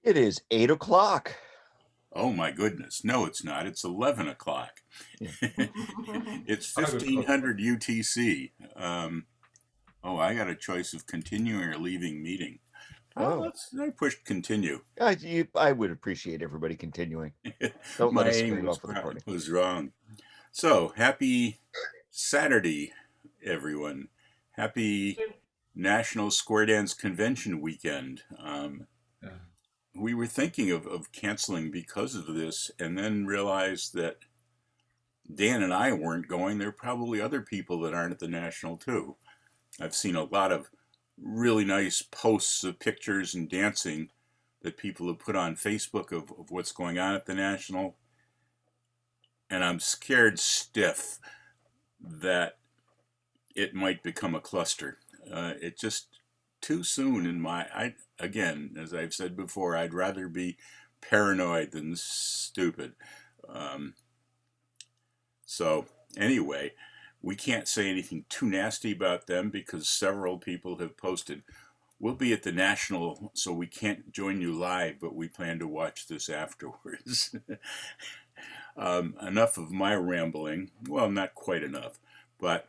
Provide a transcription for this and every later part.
It is 8 o'clock. Oh my goodness. No, it's not. It's 11 o'clock. Yeah. It's I was close. 1500 UTC. I got a choice of continuing or leaving meeting. Oh, I pushed continue. I would appreciate everybody continuing. Don't let My us aim scare you off the recording. was wrong. So, happy Saturday, everyone. Happy National Square Dance Convention weekend. Yeah. We were thinking of canceling because of this and then realized that Dan and I weren't going. There are probably other people that aren't at the National too. I've seen a lot of really nice posts of pictures and dancing that people have put on Facebook of what's going on at the National. And I'm scared stiff that it might become a cluster. It just too soon in again, as I've said before, I'd rather be paranoid than stupid. Um, so anyway, we can't say anything too nasty about them because several people have posted, we'll be at the National, so we can't join you live, but we plan to watch this afterwards. Enough of my rambling. Well, not quite enough, but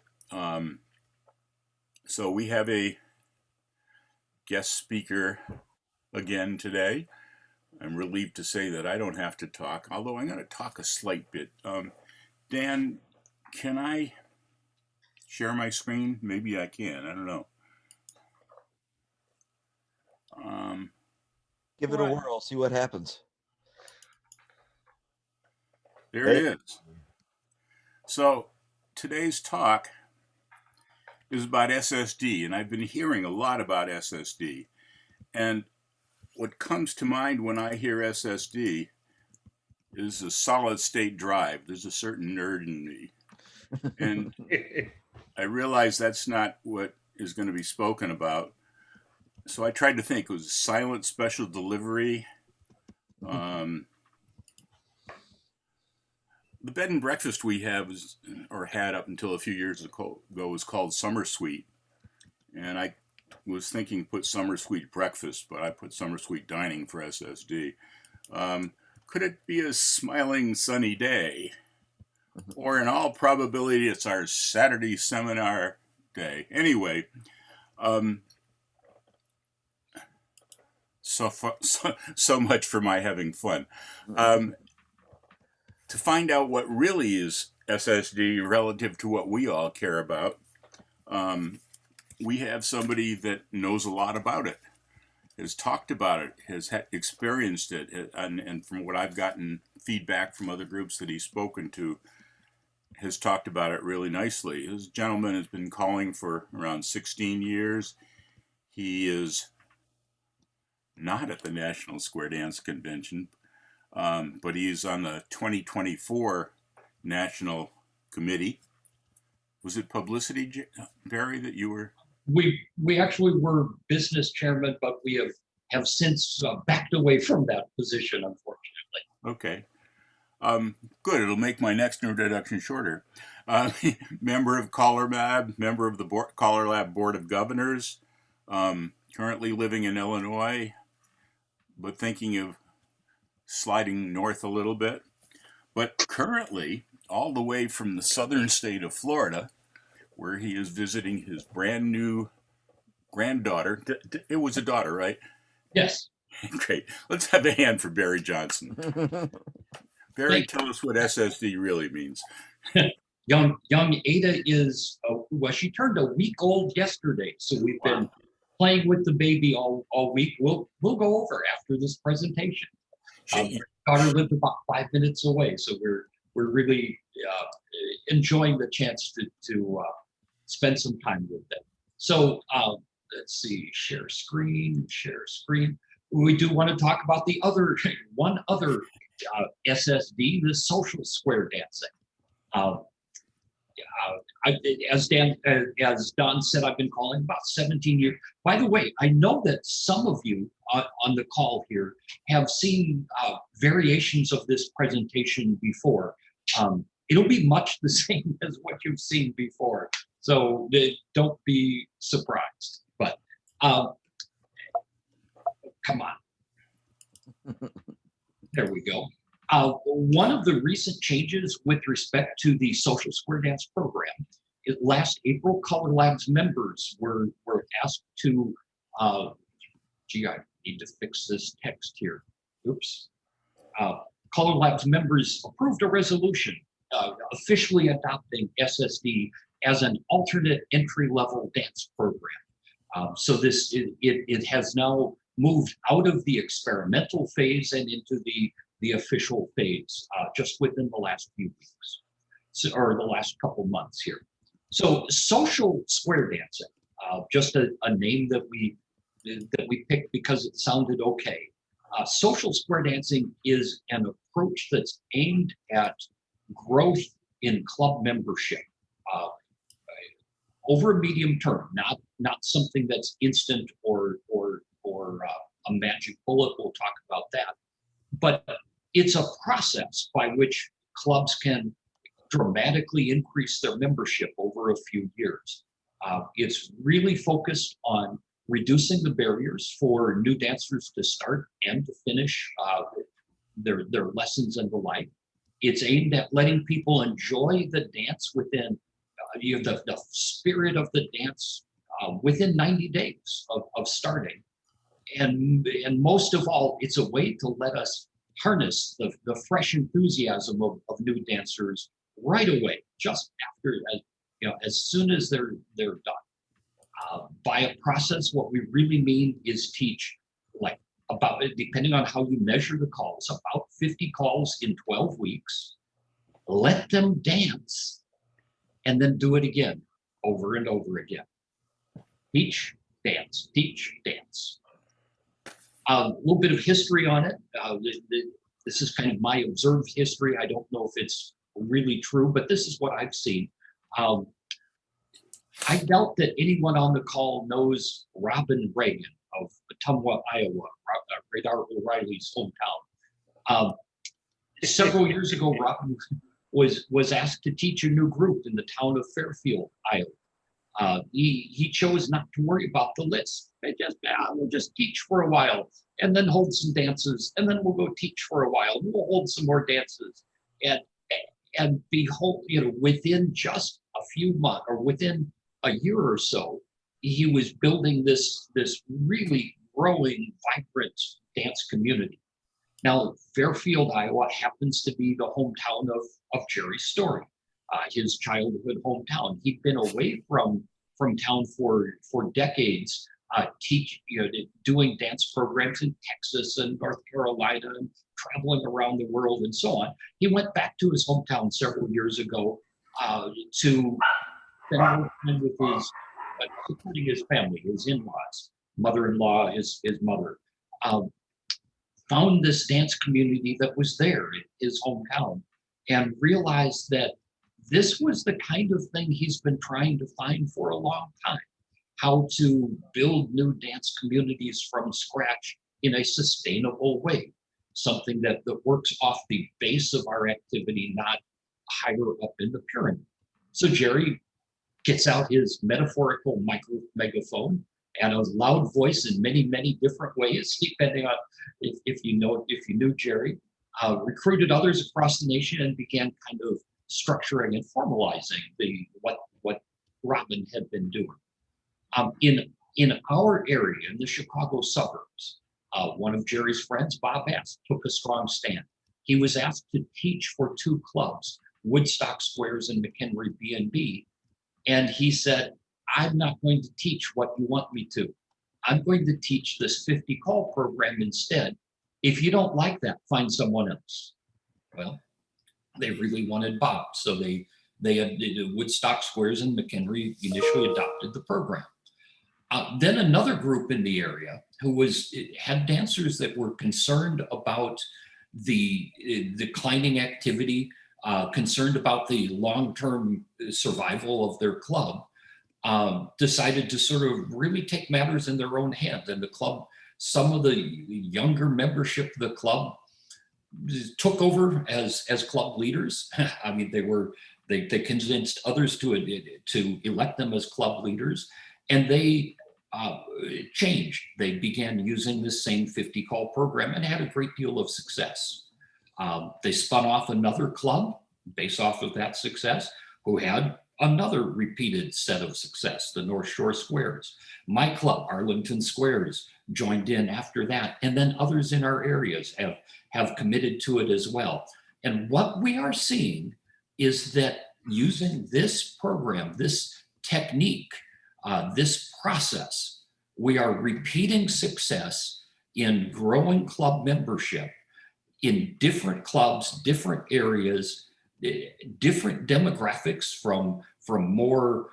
so we have a guest speaker again today. I'm relieved to say that I don't have to talk, although I'm going to talk a slight bit. Dan, can I share my screen? Maybe I can. I don't know. Give it a whirl, see what happens. There it Hey, is. So today's talk is about SSD, and I've been hearing a lot about SSD. And what comes to mind when I hear SSD is a solid state drive. There's a certain nerd in me. And I realize that's not what is going to be spoken about. So I tried to think, it was silent special delivery. Um, the bed and breakfast we have is, or had up until a few years ago, was called Summer Suite. And I was thinking put Summer Suite breakfast, but I put Summer Suite dining for SSD. Could it be a smiling sunny day? Or in all probability, it's our Saturday seminar day. Anyway, so much for my having fun. To find out what really is SSD relative to what we all care about, we have somebody that knows a lot about it, has talked about it, has experienced it, and from what I've gotten feedback from other groups that he's spoken to, has talked about it really nicely. This gentleman has been calling for around 16 years. He is not at the National Square Dance Convention, but he's on the 2024 National Committee. Was it publicity, Barry, that you were? We actually were business chairman, but we have since backed away from that position, unfortunately. Okay. Good. It'll make my next introduction shorter. Member of Collar Lab, member of the Collar Lab Board of Governors, currently living in Illinois, but thinking of sliding north a little bit. But currently, all the way from the southern state of Florida, where he is visiting his brand new granddaughter. It was a daughter, right? Yes. Great. Let's have a hand for Barry Johnson. Barry, tell us what SSD really means. Young Ada is, she turned a week old yesterday, so we've been playing with the baby all week. We'll go over after this presentation. Our daughter lived about 5 minutes away, so we're really enjoying the chance to spend some time with them. So let's see, share screen. We do want to talk about the other one other SSD, the social square dancing. As Don said, I've been calling about 17 years. By the way, I know that some of you on the call here have seen variations of this presentation before. It'll be much the same as what you've seen before, so don't be surprised. But come on. There we go. One of the recent changes with respect to the Social Square Dance program, last April, Color Labs members were asked to, gee, I need to fix this text here. Oops. Color Labs members approved a resolution officially adopting SSD as an alternate entry-level dance program. So it has now moved out of the experimental phase and into the official phase just within the last few weeks, or the last couple months here. So social square dancing, just a name that we picked because it sounded okay. Social square dancing is an approach that's aimed at growth in club membership over a medium term, not something that's instant or a magic bullet. We'll talk about that, but it's a process by which clubs can dramatically increase their membership over a few years. It's really focused on reducing the barriers for new dancers to start and to finish their lessons and the like. It's aimed at letting people enjoy the dance within the spirit of the dance within 90 days of starting. And most of all, it's a way to let us harness the fresh enthusiasm of new dancers right away, just after, as soon as they're done. By a process, what we really mean is teach, like, about, depending on how you measure the calls, about 50 calls in 12 weeks. Let them dance, and then do it again, over and over again. Teach, dance, teach, dance. A little bit of history on it. This is kind of my observed history. I don't know if it's really true, but this is what I've seen. I doubt that anyone on the call knows Robin Reagan of Ottumwa, Iowa, Radar O'Reilly's hometown. Several years ago, Robin was asked to teach a new group in the town of Fairfield, Iowa. He chose not to worry about the list. We'll just teach for a while, and then hold some dances, and then we'll go teach for a while, and we'll hold some more dances, and behold, within just a few months, or within a year or so, he was building this really growing, vibrant dance community. Now, Fairfield, Iowa happens to be the hometown of Jerry Story, his childhood hometown. He'd been away from town for decades, doing dance programs in Texas and North Carolina and traveling around the world and so on. He went back to his hometown several years ago to spend more time with supporting his family, his in-laws, mother-in-law, his mother. Found this dance community that was there in his hometown, and realized that this was the kind of thing he's been trying to find for a long time. How to build new dance communities from scratch in a sustainable way. Something that works off the base of our activity, not higher up in the pyramid. So Jerry gets out his metaphorical megaphone and a loud voice in many, many different ways, depending on if you knew Jerry, recruited others across the nation and began kind of structuring and formalizing what Robin had been doing. In our area, in the Chicago suburbs, one of Jerry's friends, Bob Ask, took a strong stand. He was asked to teach for two clubs, Woodstock Squares and McHenry B&B, and he said, I'm not going to teach what you want me to. I'm going to teach this 50 call program instead. If you don't like that, find someone else. Well, they really wanted Bob, so they had Woodstock Squares and McHenry initially adopted the program. Then another group in the area who had dancers that were concerned about the declining activity, concerned about the long-term survival of their club, decided to sort of really take matters in their own hands. And the club, some of the younger membership of the club took over as club leaders. I mean, they convinced others to elect them as club leaders, and they it changed. They began using this same 50 call program and had a great deal of success. They spun off another club based off of that success, who had another repeated set of success, the North Shore Squares. My club, Arlington Squares, joined in after that, and then others in our areas have committed to it as well. And what we are seeing is that using this program, this technique, this process, we are repeating success in growing club membership in different clubs, different areas, different demographics from more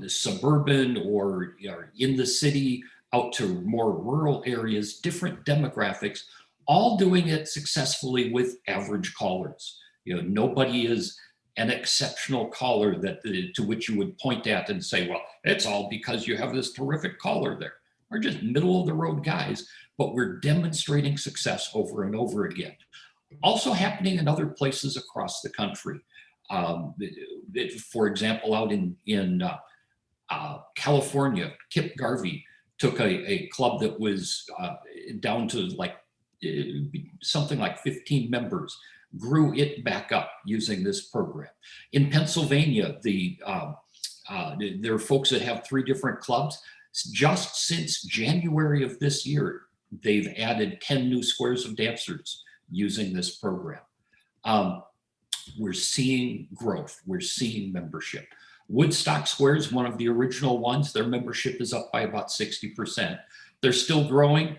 the suburban or in the city out to more rural areas, different demographics, all doing it successfully with average callers. Nobody is an exceptional caller to which you would point at and say, well, it's all because you have this terrific caller there. We're just middle of the road guys, but we're demonstrating success over and over again. Also happening in other places across the country. For example, out in California, Kip Garvey took a club that was down to something like 15 members, grew it back up using this program. In Pennsylvania, there are folks that have 3 different clubs. Just since January of this year, they've added 10 new squares of dancers using this program. We're seeing growth. We're seeing membership. Woodstock Squares, one of the original ones, their membership is up by about 60%. They're still growing.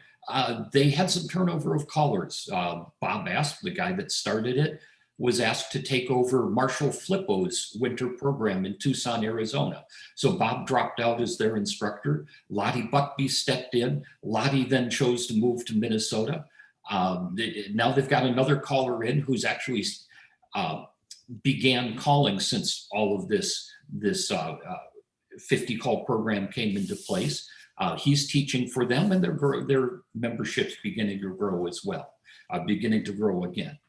They had some turnover of callers. Bob Asp, the guy that started it, was asked to take over Marshall Flippo's winter program in Tucson, Arizona. So Bob dropped out as their instructor. Lottie Buckby stepped in. Lottie then chose to move to Minnesota. Now they've got another caller in who's actually began calling since all of this 50 call program came into place. He's teaching for them, and their membership's beginning to grow as well, beginning to grow again.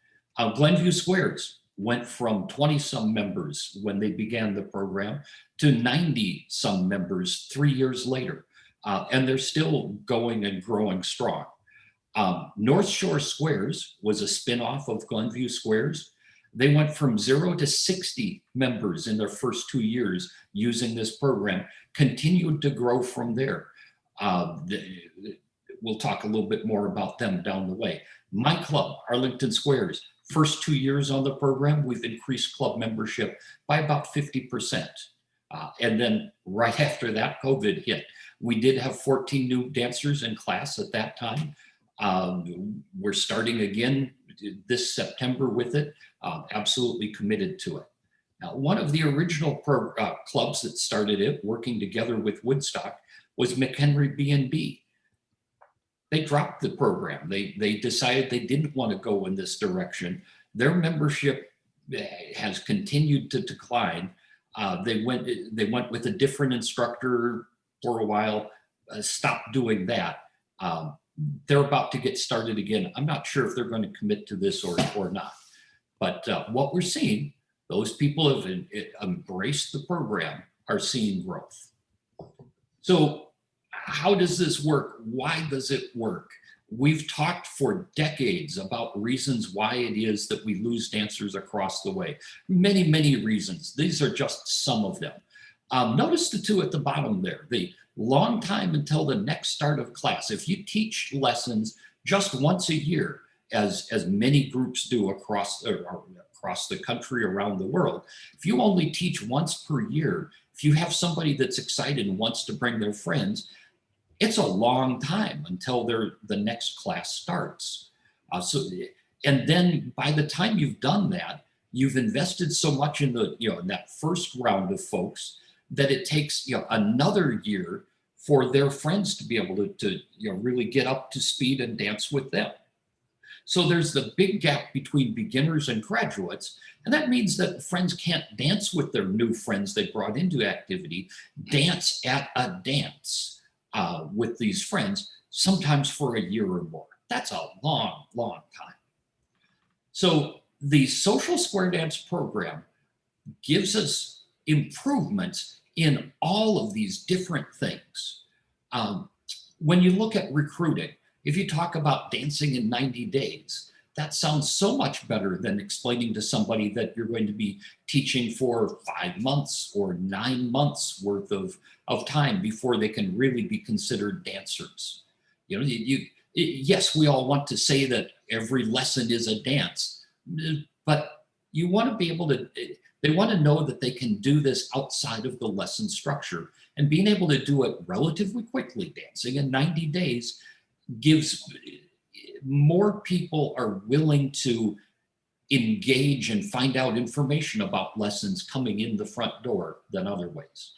Glenview Squares went from 20 some members when they began the program to 90 some members 3 years later. And they're still going and growing strong. North Shore Squares was a spinoff of Glenview Squares. They went from 0 to 60 members in their first 2 years using this program, continued to grow from there. We'll talk a little bit more about them down the way. My club, Arlington Squares, first 2 years on the program, we've increased club membership by about 50%. And then right after that, COVID hit. We did have 14 new dancers in class at that time. We're starting again this September with it, absolutely committed to it. Now, one of the original clubs that started it, working together with Woodstock, was McHenry B&B. They dropped the program. They decided they didn't want to go in this direction. Their membership has continued to decline. They went with a different instructor for a while, stopped doing that. They're about to get started again. I'm not sure if they're going to commit to this or not. But what we're seeing, those people have embraced the program, are seeing growth. So how does this work? Why does it work? We've talked for decades about reasons why it is that we lose dancers across the way. Many, many reasons. These are just some of them. Notice the 2 at the bottom there. The long time until the next start of class. If you teach lessons just once a year, as many groups do across the country, around the world, if you only teach once per year, if you have somebody that's excited and wants to bring their friends, it's a long time until the next class starts. And then by the time you've done that, you've invested so much in in that first round of folks that it takes another year for their friends to be able to really get up to speed and dance with them. So there's the big gap between beginners and graduates, and that means that friends can't dance with their new friends they brought into activity, dance at a dance with these friends, sometimes for a year or more. That's a long, long time. So the Social Square Dance program gives us improvements in all of these different things. When you look at recruiting, if you talk about dancing in 90 days, that sounds so much better than explaining to somebody that you're going to be teaching for 5 months or 9 months worth of time before they can really be considered dancers. You know, yes, we all want to say that every lesson is a dance, but you want to be able to, they want to know that they can do this outside of the lesson structure, and being able to do it relatively quickly. Dancing in 90 days gives, more people are willing to engage and find out information about lessons coming in the front door than other ways.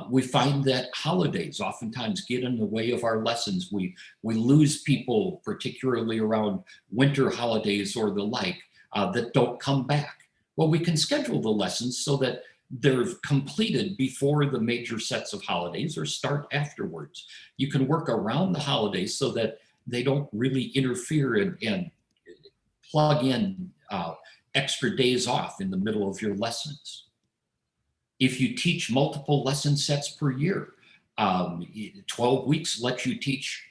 We find that holidays oftentimes get in the way of our lessons. We lose people, particularly around winter holidays or the like, that don't come back. Well, we can schedule the lessons so that they're completed before the major sets of holidays or start afterwards. You can work around the holidays so that they don't really interfere and plug in extra days off in the middle of your lessons. If you teach multiple lesson sets per year, 12 weeks lets you teach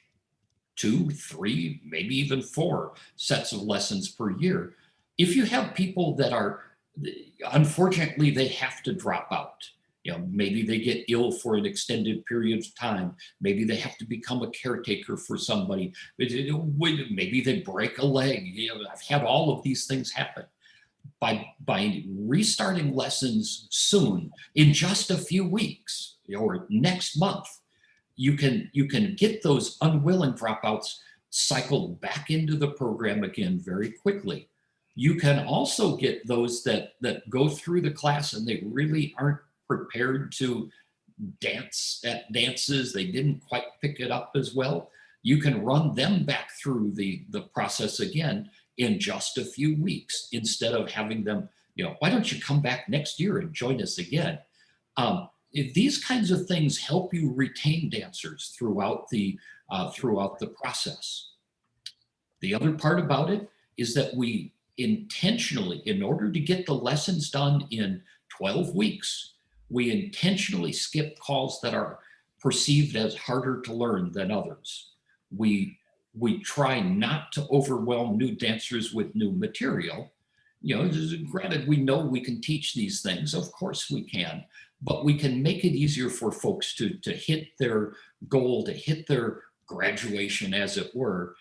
2, 3, maybe even 4 sets of lessons per year. If you have people that are, unfortunately, they have to drop out. You know, maybe they get ill for an extended period of time. Maybe they have to become a caretaker for somebody. Maybe they break a leg. You know, I've had all of these things happen. By restarting lessons soon, in just a few weeks or next month, you can get those unwilling dropouts cycled back into the program again very quickly. You can also get those that go through the class and they really aren't prepared to dance at dances. They didn't quite pick it up as well. You can run them back through the process again in just a few weeks, instead of having them, you know, why don't you come back next year and join us again? If these kinds of things help you retain dancers throughout the process. The other part about it is that we intentionally, in order to get the lessons done in 12 weeks, we intentionally skip calls that are perceived as harder to learn than others. We try not to overwhelm new dancers with new material. You know, granted, we know we can teach these things, of course we can, but we can make it easier for folks to hit their goal, to hit their graduation, as it were,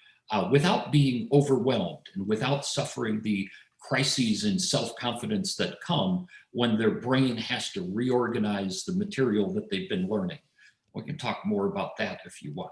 without being overwhelmed and without suffering the crises in self-confidence that come when their brain has to reorganize the material that they've been learning. We can talk more about that if you want.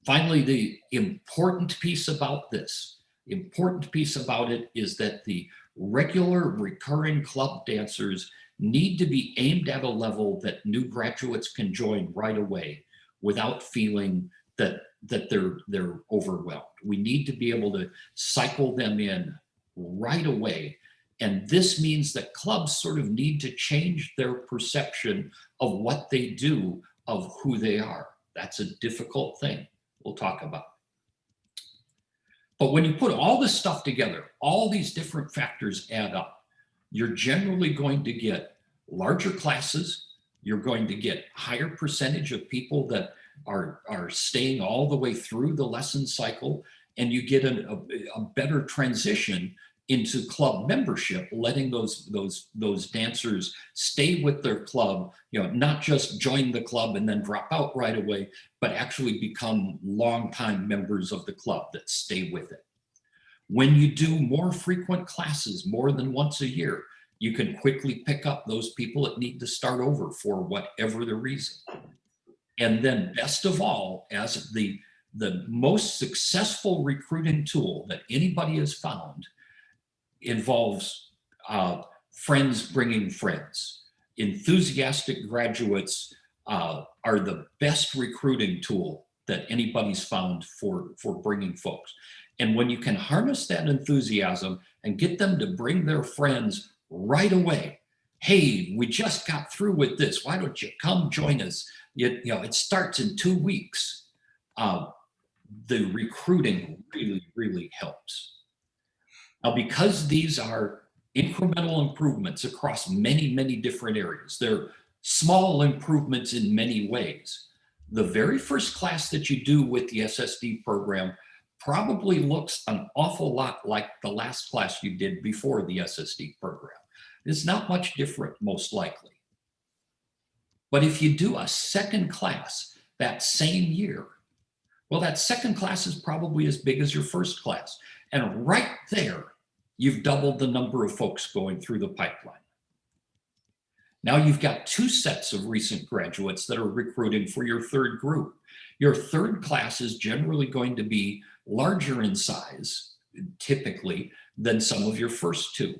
Finally, the important piece about this, important piece about it is that the regular recurring club dancers need to be aimed at a level that new graduates can join right away without feeling that they're overwhelmed. We need to be able to cycle them in right away. And this means that clubs sort of need to change their perception of what they do, of who they are. That's a difficult thing we'll talk about. But when you put all this stuff together, all these different factors add up. You're generally going to get larger classes. You're going to get higher percentage of people that are staying all the way through the lesson cycle, and you get a better transition into club membership, letting those dancers stay with their club, you know, not just join the club and then drop out right away, but actually become longtime members of the club that stay with it. When you do more frequent classes, more than once a year, you can quickly pick up those people that need to start over for whatever the reason. And then best of all, as the most successful recruiting tool that anybody has found involves friends bringing friends. Enthusiastic graduates are the best recruiting tool that anybody's found for bringing folks. And when you can harness that enthusiasm and get them to bring their friends right away, hey, we just got through with this, why don't you come join us? You know, it starts in 2 weeks. The recruiting really, really helps. Now, because these are incremental improvements across many, many different areas, they're small improvements in many ways. The very first class that you do with the SSD program probably looks an awful lot like the last class you did before the SSD program. It's not much different, most likely. But if you do a second class that same year, well, that second class is probably as big as your first class. And right there, you've doubled the number of folks going through the pipeline. Now you've got two sets of recent graduates that are recruiting for your third group. Your third class is generally going to be larger in size, typically, than some of your first two.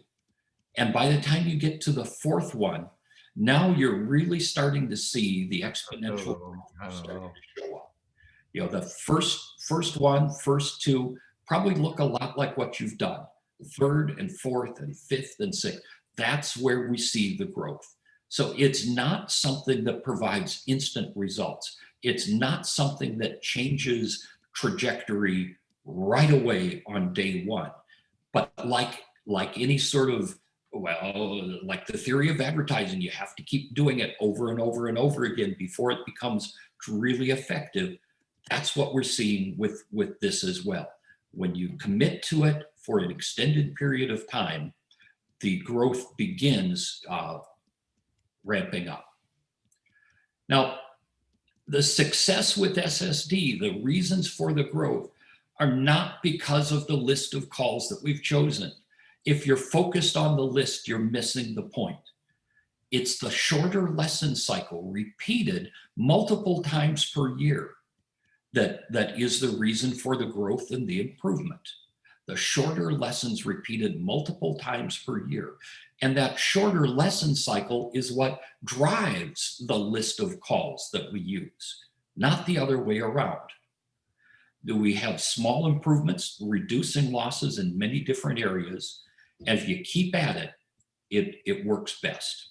And by the time you get to the fourth one, now you're really starting to see the exponential growth starting to show up. You know, the first one, first two probably look a lot like what you've done. Third and fourth and fifth and sixth. That's where we see the growth. So it's not something that provides instant results. It's not something that changes trajectory right away on day one. But like any sort of, well, like the theory of advertising, you have to keep doing it over and over and over again before it becomes really effective. That's what we're seeing with this as well. When you commit to it for an extended period of time, the growth begins ramping up. Now, the success with SSD, the reasons for the growth are not because of the list of calls that we've chosen. If you're focused on the list, you're missing the point. It's the shorter lesson cycle repeated multiple times per year that is the reason for the growth and the improvement. The shorter lessons repeated multiple times per year. And that shorter lesson cycle is what drives the list of calls that we use, not the other way around. Do we have small improvements, reducing losses in many different areas? And if you keep at it, it works best.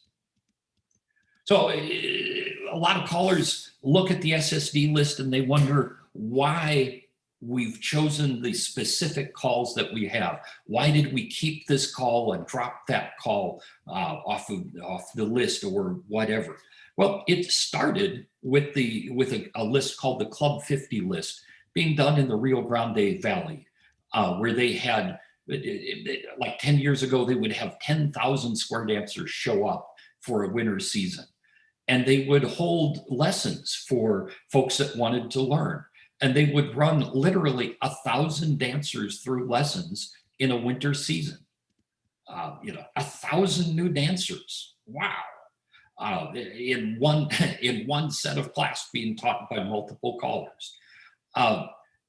So a lot of callers look at the SSD list and they wonder why we've chosen the specific calls that we have. Why did we keep this call and drop that call off the list or whatever? Well, it started with a list called the Club 50 list being done in the Rio Grande Valley, where they had, like 10 years ago, they would have 10,000 square dancers show up for a winter season. And they would hold lessons for folks that wanted to learn. And they would run literally 1,000 dancers through lessons in a winter season. 1,000 new dancers. Wow. In one set of class being taught by multiple callers.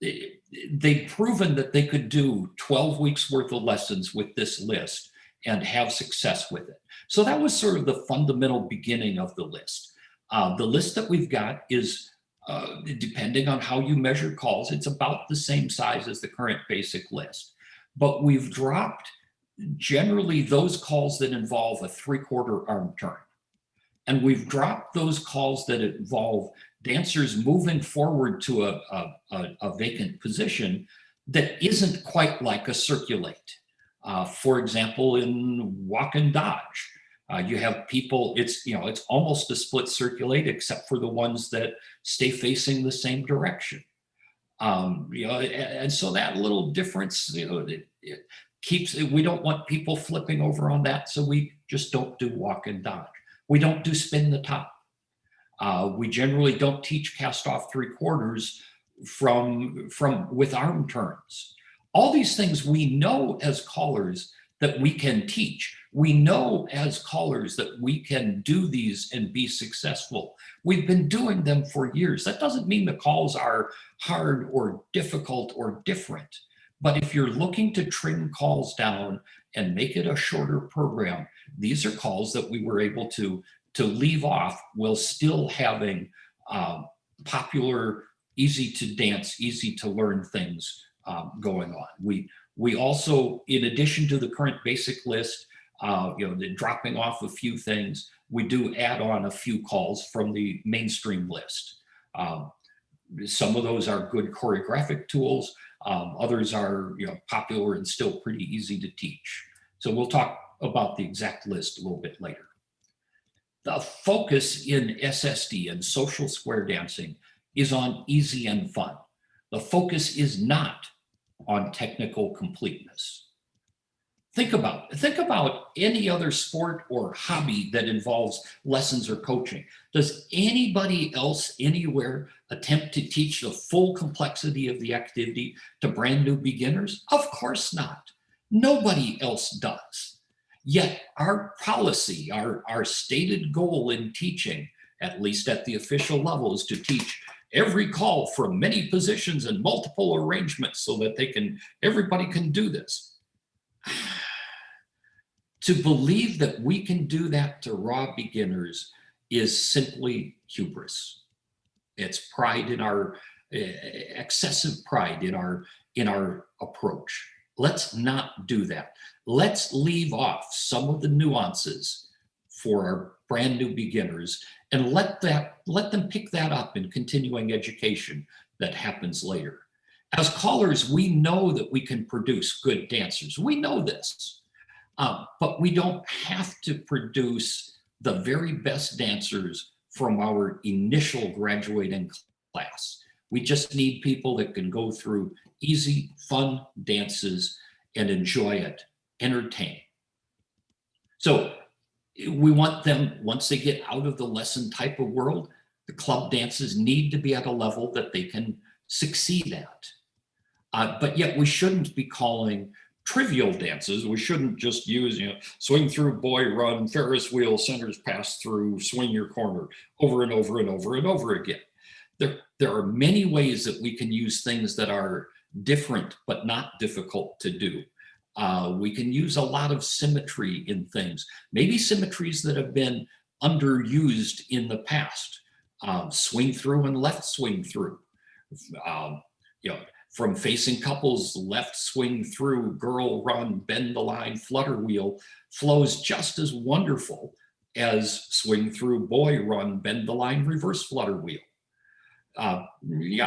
They'd proven that they could do 12 weeks worth of lessons with this list and have success with it. So that was sort of the fundamental beginning of the list. The list that we've got is, depending on how you measure calls, it's about the same size as the current basic list. But we've dropped generally those calls that involve a 3/4 arm turn. And we've dropped those calls that involve dancers moving forward to a vacant position that isn't quite like a circulate. For example, in walk and dodge, you have people, it's almost a split circulate except for the ones that stay facing the same direction. And so that little difference, it keeps, we don't want people flipping over on that, so we just don't do walk and dodge. We don't do spin the top. We generally don't teach cast off 3/4 with arm turns. All these things we know as callers that we can teach. We know as callers that we can do these and be successful. We've been doing them for years. That doesn't mean the calls are hard or difficult or different. But if you're looking to trim calls down and make it a shorter program, these are calls that we were able to leave off while still having popular, easy to dance, easy to learn things going on. We also, in addition to the current basic list, the dropping off a few things, we do add on a few calls from the mainstream list. Some of those are good choreographic tools. Others are popular and still pretty easy to teach. So we'll talk about the exact list a little bit later. The focus in SSD and social square dancing is on easy and fun. The focus is not on technical completeness. Think about any other sport or hobby that involves lessons or coaching. Does anybody else anywhere attempt to teach the full complexity of the activity to brand new beginners? Of course not. Nobody else does. Yet our policy, our stated goal in teaching, at least at the official level, is to teach every call from many positions and multiple arrangements so that everybody can do this. To believe that we can do that to raw beginners is simply hubris. It's pride in our excessive pride in our approach. Let's not do that. Let's leave off some of the nuances for our brand new beginners and let them pick that up in continuing education that happens later. As callers, we know that we can produce good dancers. We know this. But we don't have to produce the very best dancers from our initial graduating class. We just need people that can go through easy, fun dances and enjoy it, entertain. So we want them, once they get out of the lesson type of world, the club dances need to be at a level that they can succeed at. But yet we shouldn't be calling trivial dances. We shouldn't just use, swing through, boy, run, Ferris wheel, centers pass through, swing your corner over and over and over and over again. There are many ways that we can use things that are different but not difficult to do. We can use a lot of symmetry in things, maybe symmetries that have been underused in the past. Swing through and left swing through. From facing couples, left swing through, girl run, bend the line, flutter wheel flows just as wonderful as swing through, boy run, bend the line, reverse flutter wheel. You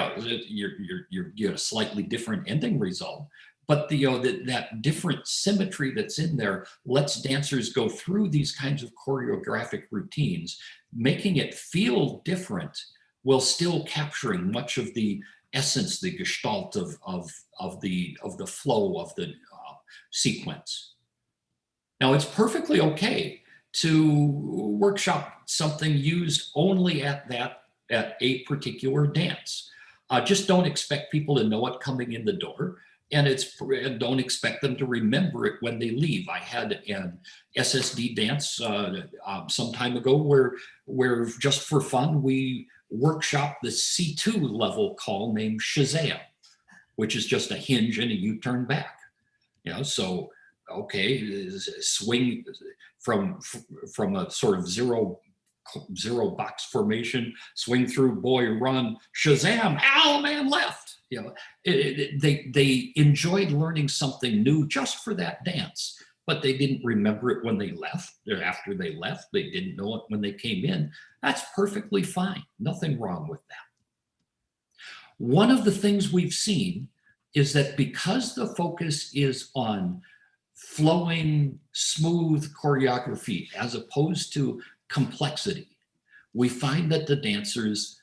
get a slightly different ending result, but that different symmetry that's in there lets dancers go through these kinds of choreographic routines, making it feel different while still capturing much of the essence, the gestalt of the flow of the sequence. Now, it's perfectly okay to workshop something used only at a particular dance. Just don't expect people to know it coming in the door, and don't expect them to remember it when they leave. I had an SSD dance some time ago where just for fun we workshop the C2 level call named Shazam, which is just a hinge and a U-turn back. So okay, swing from a sort of zero box formation, swing through, boy run, Shazam, ow, man left. They enjoyed learning something new just for that dance, but they didn't remember it when they left. After they left, they didn't know it when they came in. That's perfectly fine. Nothing wrong with that. One of the things we've seen is that because the focus is on flowing, smooth choreography as opposed to complexity, we find that the dances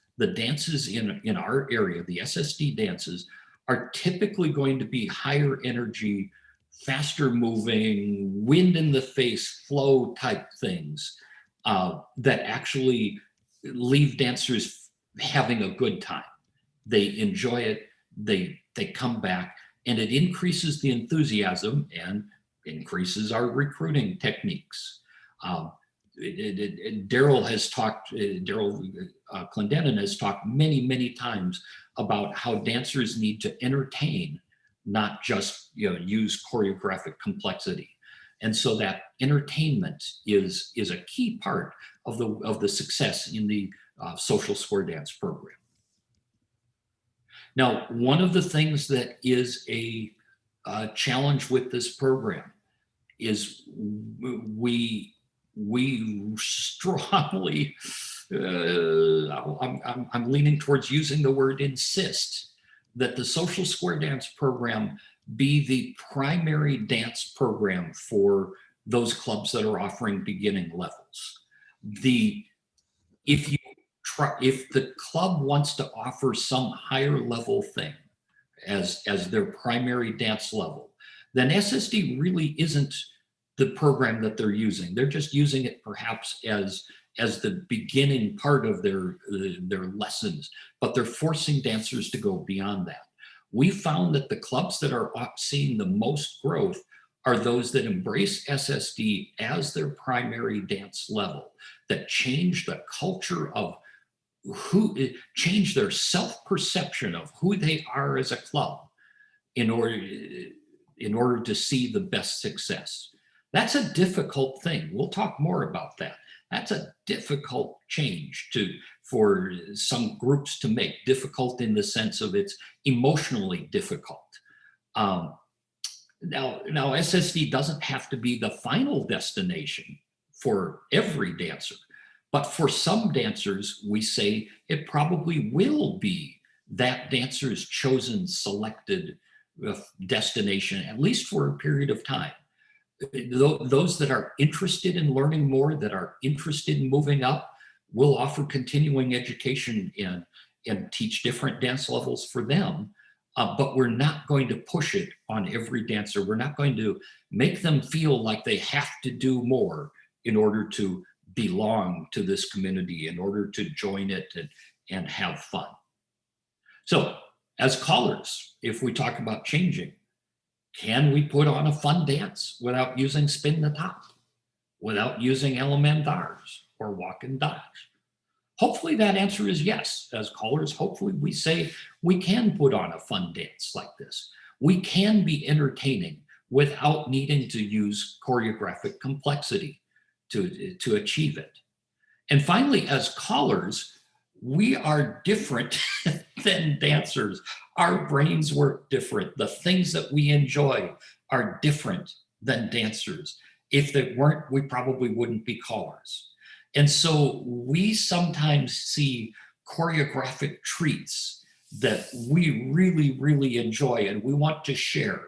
in our area, the SSD dances, are typically going to be higher energy, faster moving, wind in the face flow type things that actually leave dancers having a good time. They enjoy it, they come back, and it increases the enthusiasm and increases our recruiting techniques. Daryl Clendenin has talked many, many times about how dancers need to entertain, not just use choreographic complexity. And so that entertainment is a key part of the success in the social square dance program. Now, one of the things that is a challenge with this program is we strongly, I'm leaning towards using the word insist, that the social square dance program be the primary dance program for those clubs that are offering beginning levels. If you if the club wants to offer some higher level thing as their primary dance level, then SSD really isn't the program that they're using. They're just using it perhaps as the beginning part of their lessons, but they're forcing dancers to go beyond that. We found that the clubs that are seeing the most growth are those that embrace SSD as their primary dance level, that change the culture of change their self-perception of who they are as a club in order to see the best success. That's a difficult thing. We'll talk more about that. That's a difficult change for some groups to make. Difficult in the sense of it's emotionally difficult. Now SSD doesn't have to be the final destination for every dancer, but for some dancers, we say it probably will be that dancer's chosen, selected destination, at least for a period of time. Those that are interested in learning more, that are interested in moving up, will offer continuing education and teach different dance levels for them. But we're not going to push it on every dancer. We're not going to make them feel like they have to do more in order to belong to this community, in order to join it and have fun. So as callers, if we talk about changing, can we put on a fun dance without using spin the top, without using elementars or walk and dodge? Hopefully that answer is yes. As callers, hopefully we say we can put on a fun dance like this. We can be entertaining without needing to use choreographic complexity to achieve it. And finally, as callers, we are different than dancers. Our brains work different. The things that we enjoy are different than dancers. If they weren't, we probably wouldn't be callers. And so we sometimes see choreographic treats that we really, really enjoy and we want to share.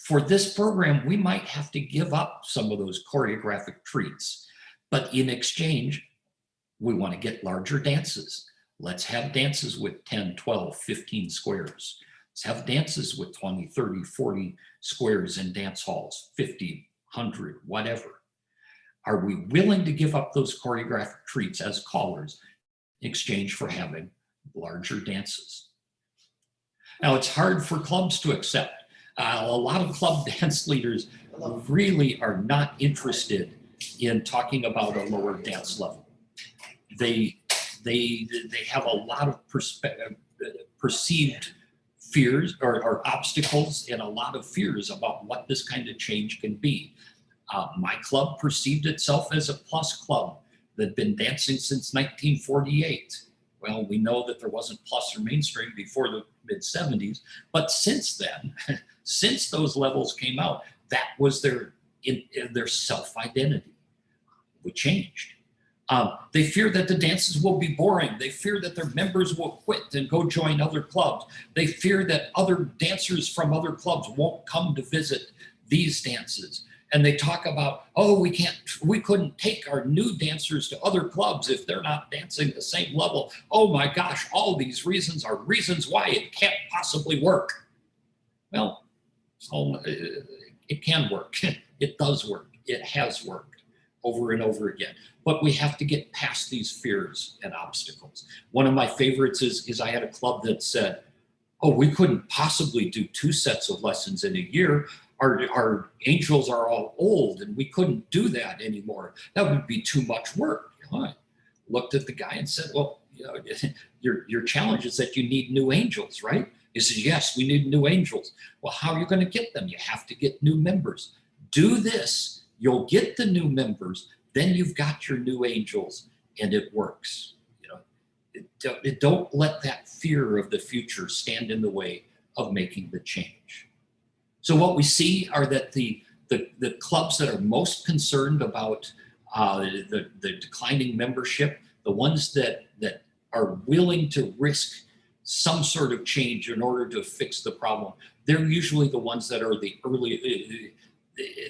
For this program, we might have to give up some of those choreographic treats, but in exchange, we want to get larger dances. Let's have dances with 10, 12, 15 squares. Let's have dances with 20, 30, 40 squares in dance halls, 50, 100, whatever. Are we willing to give up those choreographic treats as callers in exchange for having larger dances? Now, it's hard for clubs to accept. A lot of club dance leaders really are not interested in talking about a lower dance level. They have a lot of perceived fears or obstacles and a lot of fears about what this kind of change can be. My club perceived itself as a plus club that had been dancing since 1948. Well, we know that there wasn't plus or mainstream before the mid-70s, but since then, since those levels came out, that was their self-identity. We changed. They fear that the dances will be boring. They fear that their members will quit and go join other clubs. They fear that other dancers from other clubs won't come to visit these dances. And they talk about, oh, we couldn't take our new dancers to other clubs if they're not dancing the same level. Oh my gosh, all these reasons are reasons why it can't possibly work. Well, it can work. It does work. It has worked over and over again. But we have to get past these fears and obstacles. One of my favorites is I had a club that said, oh, we couldn't possibly do 2 sets of lessons in a year. Our angels are all old and we couldn't do that anymore. That would be too much work. I looked at the guy and said, well, your challenge is that you need new angels, right? He said, yes, we need new angels. Well, how are you going to get them? You have to get new members. Do this, you'll get the new members, then you've got your new angels and it works. Don't let that fear of the future stand in the way of making the change. So what we see are that the clubs that are most concerned about the declining membership, the ones that are willing to risk some sort of change in order to fix the problem, they're usually the ones that are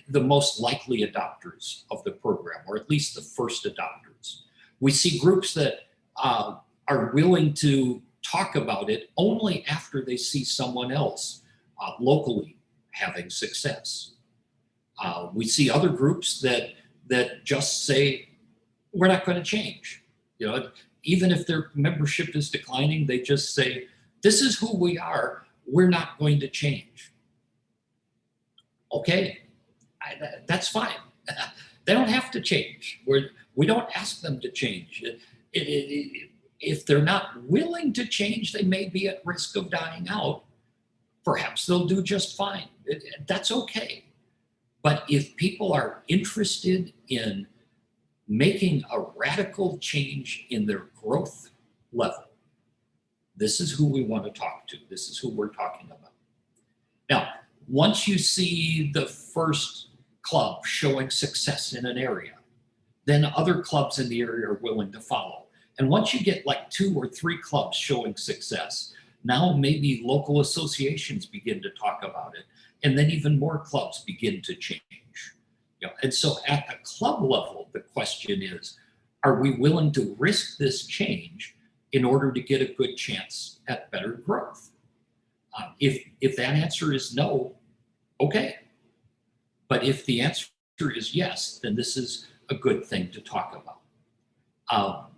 the most likely adopters of the program, or at least the first adopters. We see groups that are willing to talk about it only after they see someone else locally having success. We see other groups that just say, we're not going to change. You know, even if their membership is declining, they just say, this is who we are. We're not going to change. Okay, that's fine. They don't have to change. We don't ask them to change. If they're not willing to change, they may be at risk of dying out. Perhaps they'll do just fine. That's okay. But if people are interested in making a radical change in their growth level, this is who we want to talk to. This is who we're talking about. Now, once you see the first club showing success in an area, then other clubs in the area are willing to follow. And once you get like 2 or 3 clubs showing success, now maybe local associations begin to talk about it, and then even more clubs begin to change. You know, and so at the club level, the question is, are we willing to risk this change in order to get a good chance at better growth? If that answer is no, okay. But if the answer is yes, then this is a good thing to talk about.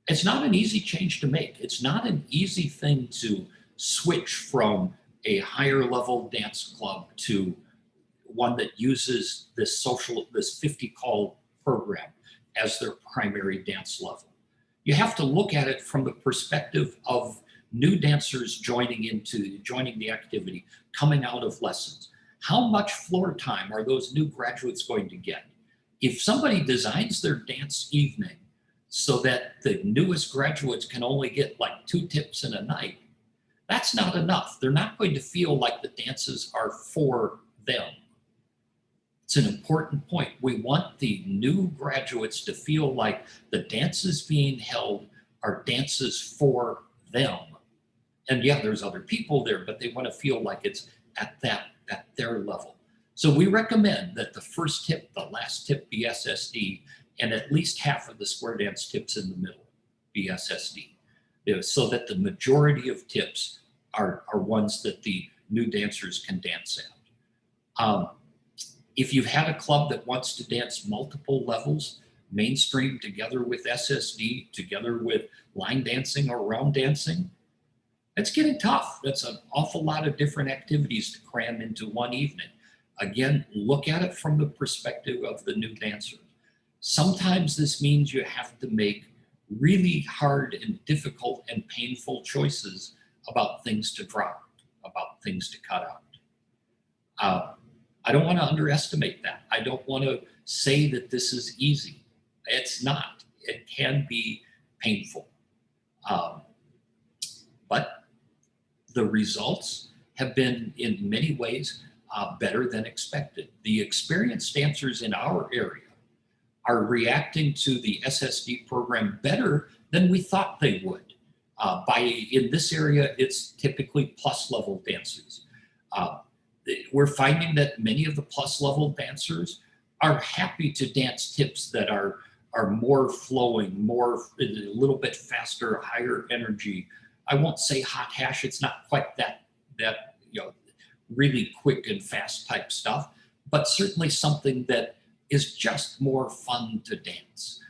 It's not an easy change to make. It's not an easy thing to switch from a higher level dance club to one that uses this 50-call program as their primary dance level. You have to look at it from the perspective of new dancers joining the activity, coming out of lessons. How much floor time are those new graduates going to get? If somebody designs their dance evening so that the newest graduates can only get like 2 tips in a night, that's not enough. They're not going to feel like the dances are for them. It's an important point. We want the new graduates to feel like the dances being held are dances for them. And yeah, there's other people there, but they want to feel like it's at their level. So we recommend that the first tip, the last tip be SSD, and at least half of the square dance tips in the middle be SSD, so that the majority of tips are ones that the new dancers can dance at. If you've had a club that wants to dance multiple levels, mainstream together with SSD, together with line dancing or round dancing, it's getting tough. That's an awful lot of different activities to cram into one evening. Again, look at it from the perspective of the new dancer. Sometimes this means you have to make really hard and difficult and painful choices about things to drop, about things to cut out. I don't want to underestimate that. I don't want to say that this is easy. It's not. It can be painful. But the results have been, in many ways, better than expected. The experienced dancers in our area are reacting to the SSD program better than we thought they would. In this area, it's typically plus level dancers. We're finding that many of the plus level dancers are happy to dance tips that are more flowing, a little bit faster, higher energy. I won't say hot hash. It's not quite that really quick and fast type stuff, but certainly something that is just more fun to dance.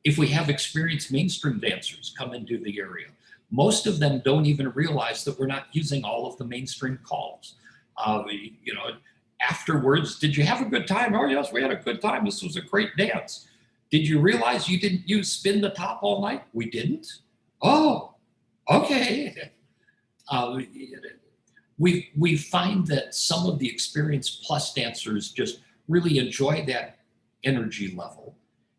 If we have experienced mainstream dancers come into the area, most of them don't even realize that we're not using all of the mainstream calls. Afterwards, did you have a good time? Oh yes, we had a good time. This was a great dance. Did you realize you didn't use spin the top all night? We didn't. Oh, okay. We find that some of the experienced plus dancers just really enjoy that energy level.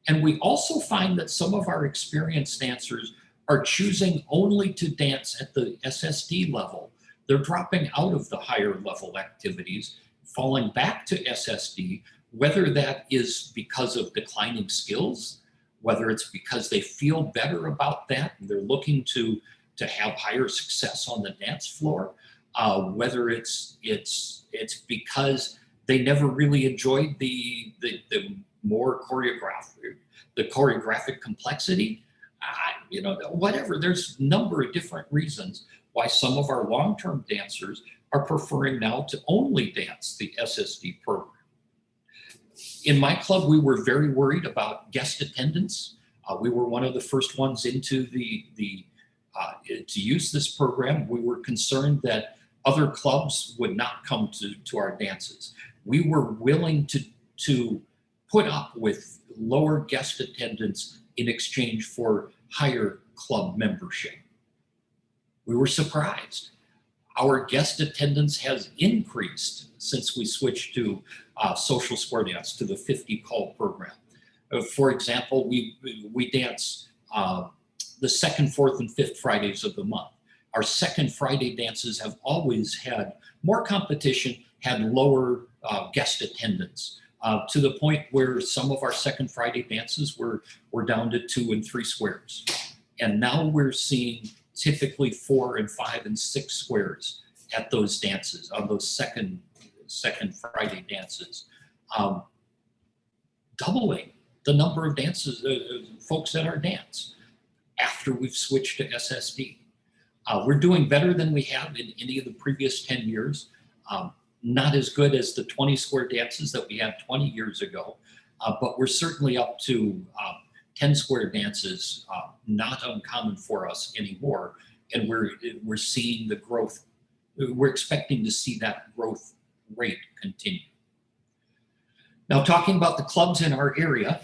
And we also find that some of our experienced dancers are choosing only to dance at the SSD level. They're dropping out of the higher level activities, falling back to SSD, whether that is because of declining skills, whether it's because they feel better about that and they're looking to have higher success on the dance floor, whether it's because they never really enjoyed the more choreographed. the choreographic complexity, whatever. There's a number of different reasons why some of our long-term dancers are preferring now to only dance the SSD program. In my club, we were very worried about guest attendance. We were one of the first ones into to use this program. We were concerned that other clubs would not come to our dances. We were willing to put up with lower guest attendance in exchange for higher club membership. We were surprised. Our guest attendance has increased since we switched to social square dance, to the 50 call program. For example, we dance the second, fourth, and fifth Fridays of the month. Our second Friday dances have always had more competition, had lower guest attendance, to the point where some of our second Friday dances were down to 2 and 3 squares. And now we're seeing typically 4 and 5 and 6 squares at those dances, on those second Friday dances, doubling the number of dances, folks at our dance after we've switched to SSD. We're doing better than we have in any of the previous 10 years. Not as good as the 20 square dances that we had 20 years ago, but we're certainly up to 10 square dances, not uncommon for us anymore. And we're seeing the growth. We're expecting to see that growth rate continue. Now, talking about the clubs in our area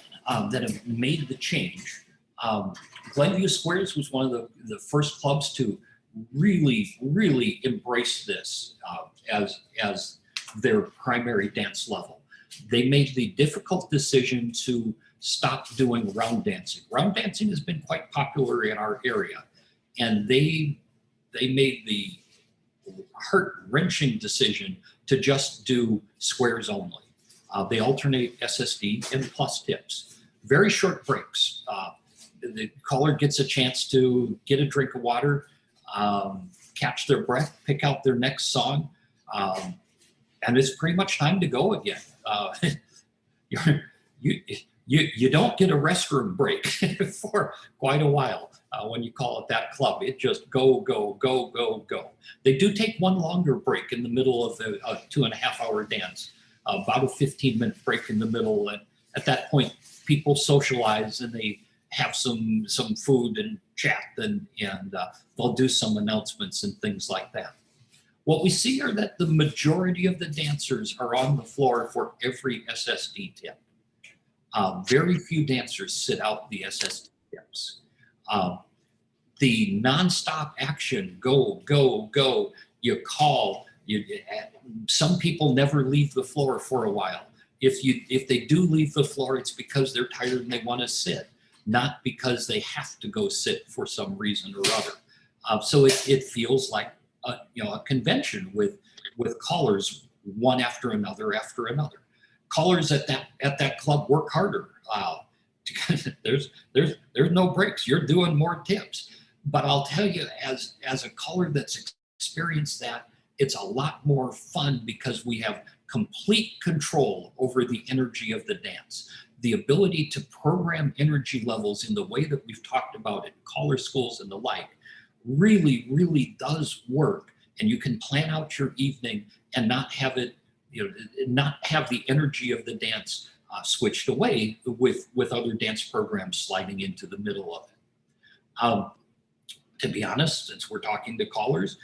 that have made the change, Glenview Squares was one of the first clubs to really embrace this as their primary dance level. They made the difficult decision to stop doing round dancing. Round dancing has been quite popular in our area, and they made the heart-wrenching decision to just do squares only. They alternate SSD and plus tips. Very short breaks. The caller gets a chance to get a drink of water, catch their breath, pick out their next song, and it's pretty much time to go again. You don't get a restroom break for quite a while when you call it that club. It just go. They do take one longer break in the middle of the 2.5-hour dance, about a 15-minute break in the middle. And at that point, people socialize and they have some food and chat, and they'll do some announcements and things like that. What we see are that the majority of the dancers are on the floor for every SSD tip. Very few dancers sit out the SSD tips. The nonstop action, go, you call, some people never leave the floor for a while. If they do leave the floor, it's because they're tired and they want to sit, not because they have to go sit for some reason or other. So it feels like a convention with callers, one after another. Callers at that club work harder. There's no breaks. You're doing more tips. But I'll tell you, as a caller that's experienced that, it's a lot more fun because we have complete control over the energy of the dance. The ability to program energy levels in the way that we've talked about in caller schools and the like really does work. And you can plan out your evening and not have it, not have the energy of the dance switched away with other dance programs sliding into the middle of it. To be honest, since we're talking to callers,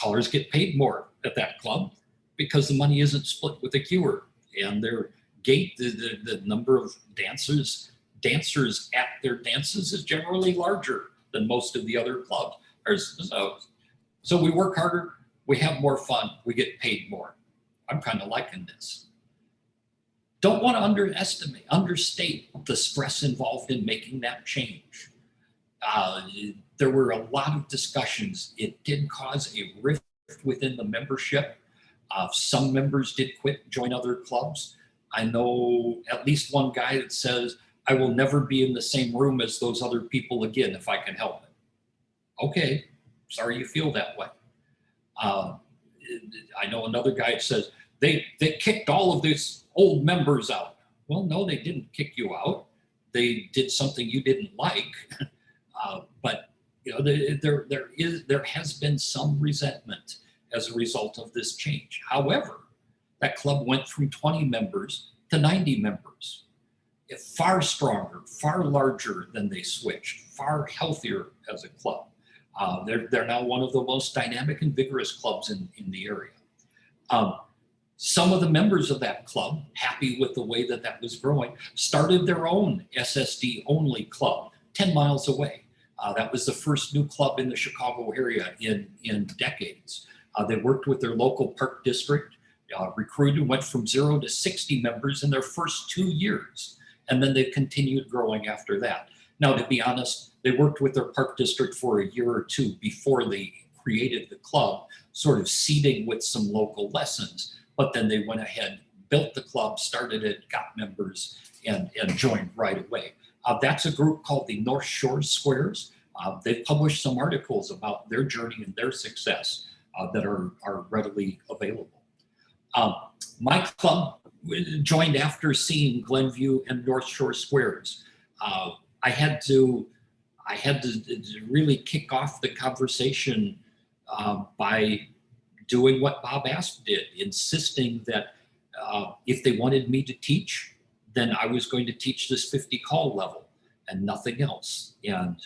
callers get paid more at that club because the money isn't split with the cuer, and their gate, the number of dancers at their dances is generally larger than most of the other clubs. So we work harder, we have more fun, we get paid more. I'm kind of liking this. Don't want to understate the stress involved in making that change. There were a lot of discussions. It did cause a rift within the membership. Some members did quit, join other clubs. I know at least one guy that says, I will never be in the same room as those other people again if I can help it. Okay, sorry you feel that way. I know another guy that says, they kicked all of these old members out. Well, no, they didn't kick you out. they did something you didn't like, but there has been some resentment as a result of this change. However, that club went from 20 members to 90 members. Far stronger, far larger than they switched, far healthier as a club. They're now one of the most dynamic and vigorous clubs in the area. Some of the members of that club, happy with the way that was growing, started their own SSD only club 10 miles away. That was the first new club in the Chicago area in decades. They worked with their local park district, recruited, went from 0 to 60 members in their first 2 years. And then they continued growing after that. Now, to be honest, they worked with their park district for a year or two before they created the club, sort of seeding with some local lessons. But then they went ahead, built the club, started it, got members, and joined right away. That's a group called the North Shore Squares. They've published some articles about their journey and their success that are readily available. My club joined after seeing Glenview and North Shore Squares. I had to really kick off the conversation by doing what Bob Asp did, insisting that if they wanted me to teach, then I was going to teach this 50 call level and nothing else. And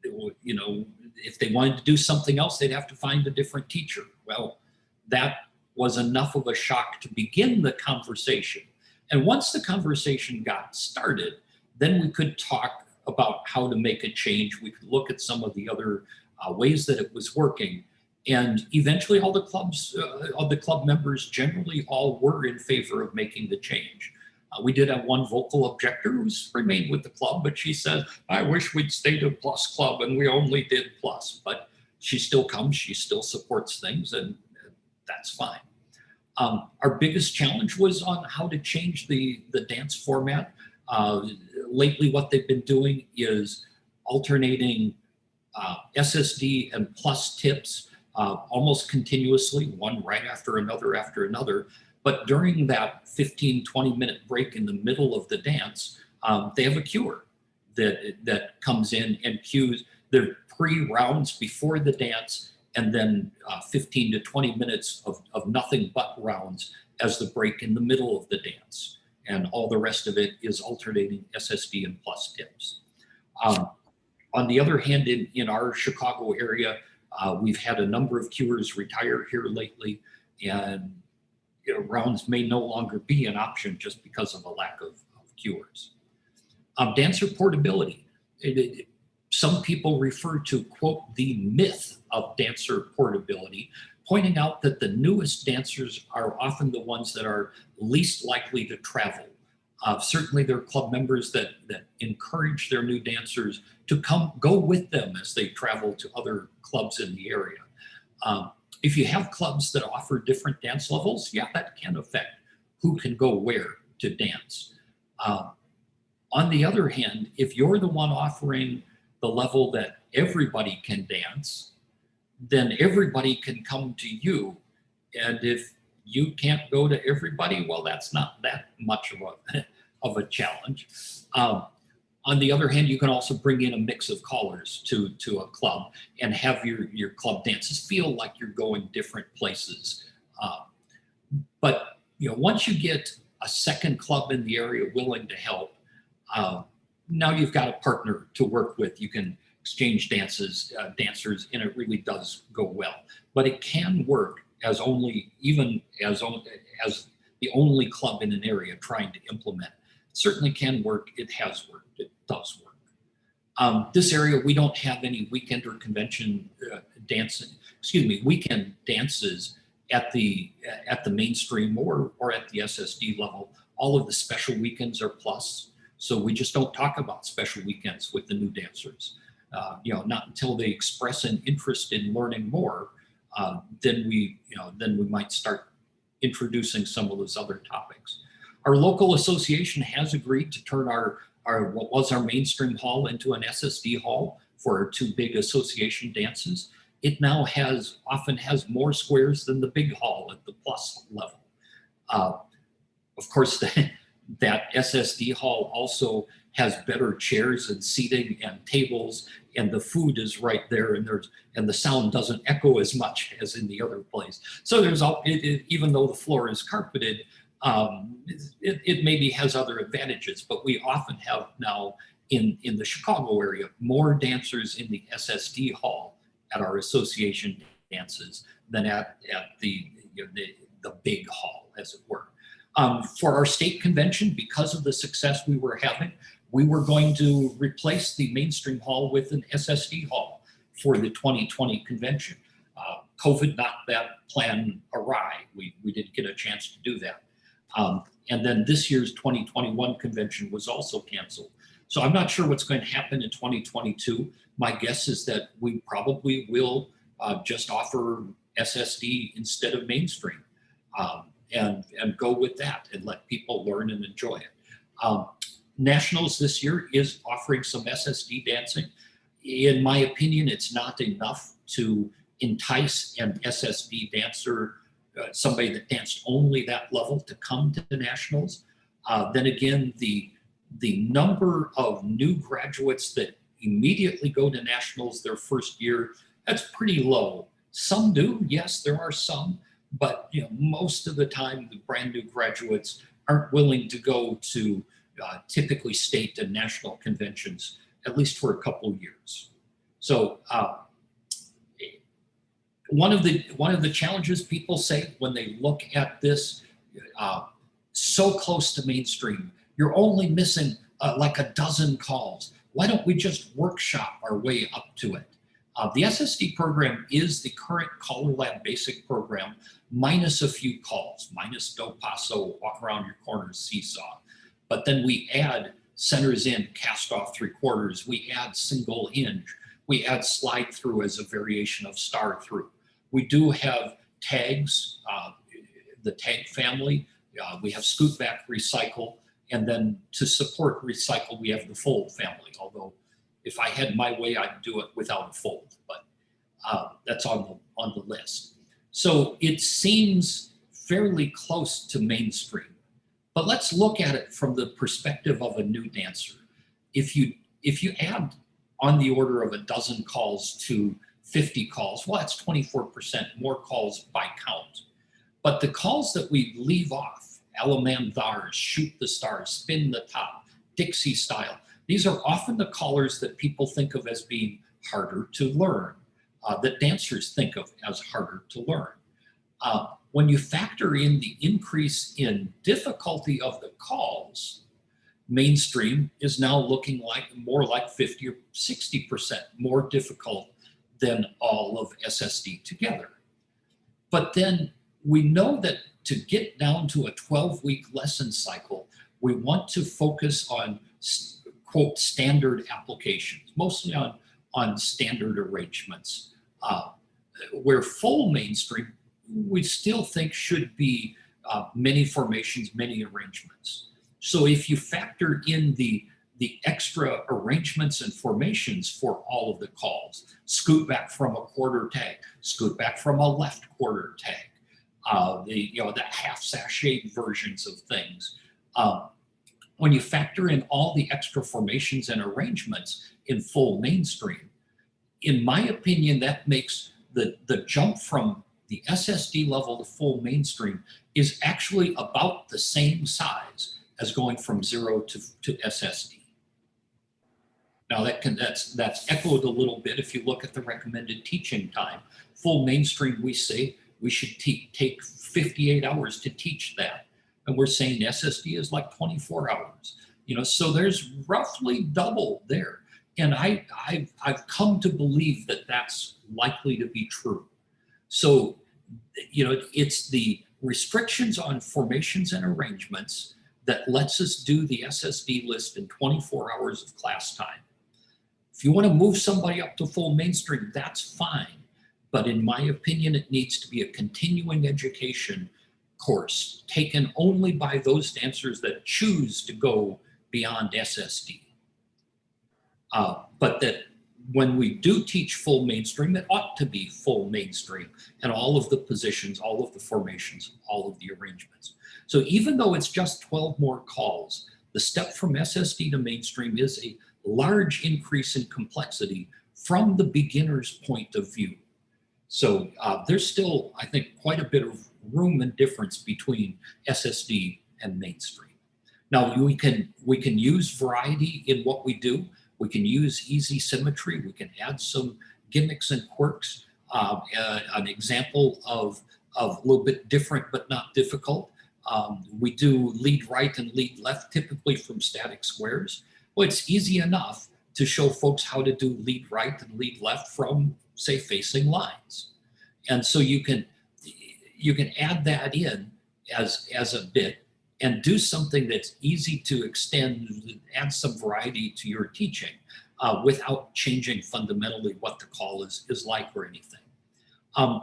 if they wanted to do something else, they'd have to find a different teacher. Well, that was enough of a shock to begin the conversation. And once the conversation got started, then we could talk about how to make a change. We could look at some of the other ways that it was working. And eventually all the club members generally all were in favor of making the change. We did have one vocal objector who's remained with the club, but she said, I wish we'd stayed a plus club and we only did plus. But she still comes, she still supports things, and that's fine. Our biggest challenge was on how to change the dance format. Lately, what they've been doing is alternating SSD and plus tips almost continuously, one right after another. But during that 15, 20-minute break in the middle of the dance, they have a cuer that comes in and cues their pre-rounds before the dance, and then 15 to 20 minutes of nothing but rounds as the break in the middle of the dance. And all the rest of it is alternating SSD and plus tips. On the other hand, in our Chicago area, we've had a number of cuers retire here lately, and rounds may no longer be an option just because of a lack of cuers. Dancer portability. Some people refer to, quote, the myth of dancer portability, pointing out that the newest dancers are often the ones that are least likely to travel. Certainly there are club members that encourage their new dancers to go with them as they travel to other clubs in the area. If you have clubs that offer different dance levels, yeah, that can affect who can go where to dance. On the other hand, if you're the one offering the level that everybody can dance, then everybody can come to you. And if you can't go to everybody, well, that's not that much of a challenge. On the other hand, you can also bring in a mix of callers to a club and have your club dances feel like you're going different places. But once you get a second club in the area willing to help, now you've got a partner to work with. You can exchange dancers, and it really does go well. But it can work as the only club in an area trying to implement. It certainly can work. It has worked. It does work. This area, we don't have any weekend or convention weekend dances at the mainstream or at the SSD level. All of the special weekends are plus. So we just don't talk about special weekends with the new dancers. Not until they express an interest in learning more, then we might start introducing some of those other topics. Our local association has agreed to turn our what was our mainstream hall into an SSD hall for our two big association dances. It now often has more squares than the big hall at the plus level. Of course, that SSD hall also has better chairs and seating and tables, and the food is right there, and the sound doesn't echo as much as in the other place. So there's even though the floor is carpeted, it maybe has other advantages, but we often have now in the Chicago area more dancers in the SSD hall at our association dances than at the big hall, as it were. For our state convention, because of the success we were having, we were going to replace the mainstream hall with an SSD hall for the 2020 convention. COVID knocked that plan awry. We didn't get a chance to do that. And then this year's 2021 convention was also canceled. So I'm not sure what's going to happen in 2022. My guess is that we probably will just offer SSD instead of mainstream, and go with that and let people learn and enjoy it. Nationals this year is offering some SSD dancing. In my opinion, it's not enough to entice an SSD dancer, somebody that danced only that level, to come to the nationals. Then again, the number of new graduates that immediately go to nationals their first year, that's pretty low. Some do, yes, there are some, but most of the time the brand new graduates aren't willing to go to typically state and national conventions, at least for a couple years. So one of the challenges people say when they look at this, so close to mainstream, you're only missing like a dozen calls. Why don't we just workshop our way up to it? The SSD program is the current Caller Lab basic program, minus a few calls, minus do paso, walk around your corners, seesaw. But then we add centers in, cast off 3/4. We add single hinge. We add slide through as a variation of star through. We do have tags, the tag family. We have scoot back, recycle. And then to support recycle, we have the fold family. Although if I had my way, I'd do it without a fold, but that's on the list. So it seems fairly close to mainstream, but let's look at it from the perspective of a new dancer. If you add on the order of a dozen calls to 50 calls, well, that's 24% more calls by count. But the calls that we leave off, Alamandars, Shoot the Stars, Spin the Top, Dixie Style, these are often the callers that people think of as being harder to learn, that dancers think of as harder to learn. When you factor in the increase in difficulty of the calls, mainstream is now looking like more like 50 or 60% more difficult than all of SSD together. But then we know that to get down to a 12-week lesson cycle, we want to focus on, quote, standard applications, mostly on standard arrangements, where full mainstream we still think should be many formations, many arrangements. So if you factor in the extra arrangements and formations for all of the calls, scoot back from a quarter tag, scoot back from a left quarter tag, the half sashayed versions of things. When you factor in all the extra formations and arrangements in full mainstream, in my opinion, that makes the jump from the SSD level to full mainstream is actually about the same size as going from 0 to SSD. Now that's echoed a little bit if you look at the recommended teaching time. Full mainstream, we say we should take 58 hours to teach that. And we're saying SSD is like 24 hours. So there's roughly double there. And I've come to believe that that's likely to be true. So, it's the restrictions on formations and arrangements that lets us do the SSD list in 24 hours of class time. If you want to move somebody up to full mainstream, that's fine. But in my opinion, it needs to be a continuing education course taken only by those dancers that choose to go beyond SSD. But that when we do teach full mainstream, it ought to be full mainstream and all of the positions, all of the formations, all of the arrangements. So even though it's just 12 more calls, The step from SSD to mainstream is a large increase in complexity from the beginner's point of view. So there's still, I think, quite a bit of room and difference between SSD and mainstream. Now we can use variety in what we do. We can use easy symmetry. We can add some gimmicks and quirks. An example of a little bit different but not difficult. We do lead right and lead left typically from static squares. Well, it's easy enough to show folks how to do lead right and lead left from, say, facing lines. And so you can add that in as a bit and do something that's easy to extend, add some variety to your teaching without changing fundamentally what the call is like or anything.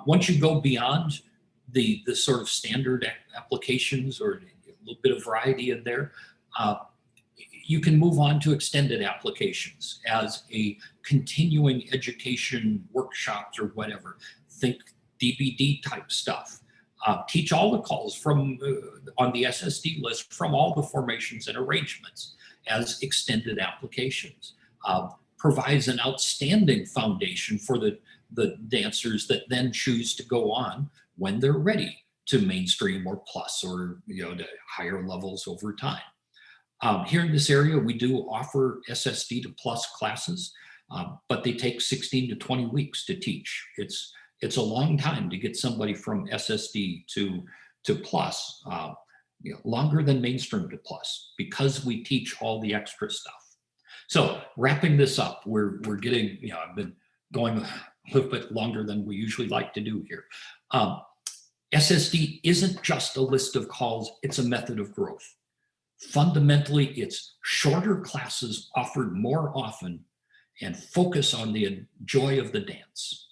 Once you go beyond the sort of standard applications or a little bit of variety in there, you can move on to extended applications as a continuing education workshops or whatever. Think DVD type stuff. Teach all the calls from on the SSD list from all the formations and arrangements as extended applications. Provides an outstanding foundation for the dancers that then choose to go on when they're ready to mainstream or plus or to higher levels over time. Here in this area, we do offer SSD to plus classes, but they take 16 to 20 weeks to teach. It's a long time to get somebody from SSD to plus, longer than mainstream to plus, because we teach all the extra stuff. So wrapping this up, we're getting, I've been going a little bit longer than we usually like to do here. SSD isn't just a list of calls, it's a method of growth. Fundamentally, it's shorter classes offered more often and focus on the joy of the dance.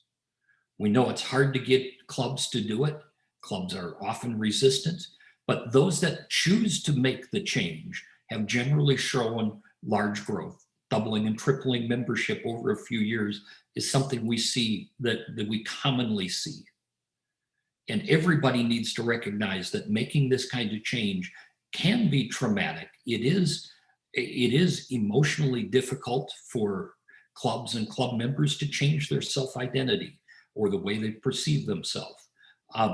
We know it's hard to get clubs to do it. Clubs are often resistant, but those that choose to make the change have generally shown large growth. Doubling and tripling membership over a few years is something we see that we commonly see. And everybody needs to recognize that making this kind of change can be traumatic. It is emotionally difficult for clubs and club members to change their self-identity or the way they perceive themselves.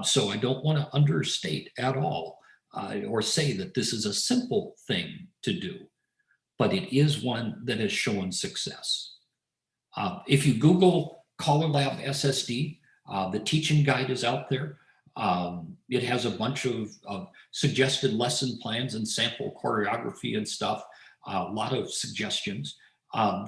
So I don't want to understate at all or say that this is a simple thing to do, but it is one that has shown success. If you Google Color Lab SSD, the teaching guide is out there. It has a bunch of suggested lesson plans and sample choreography and stuff, a lot of suggestions.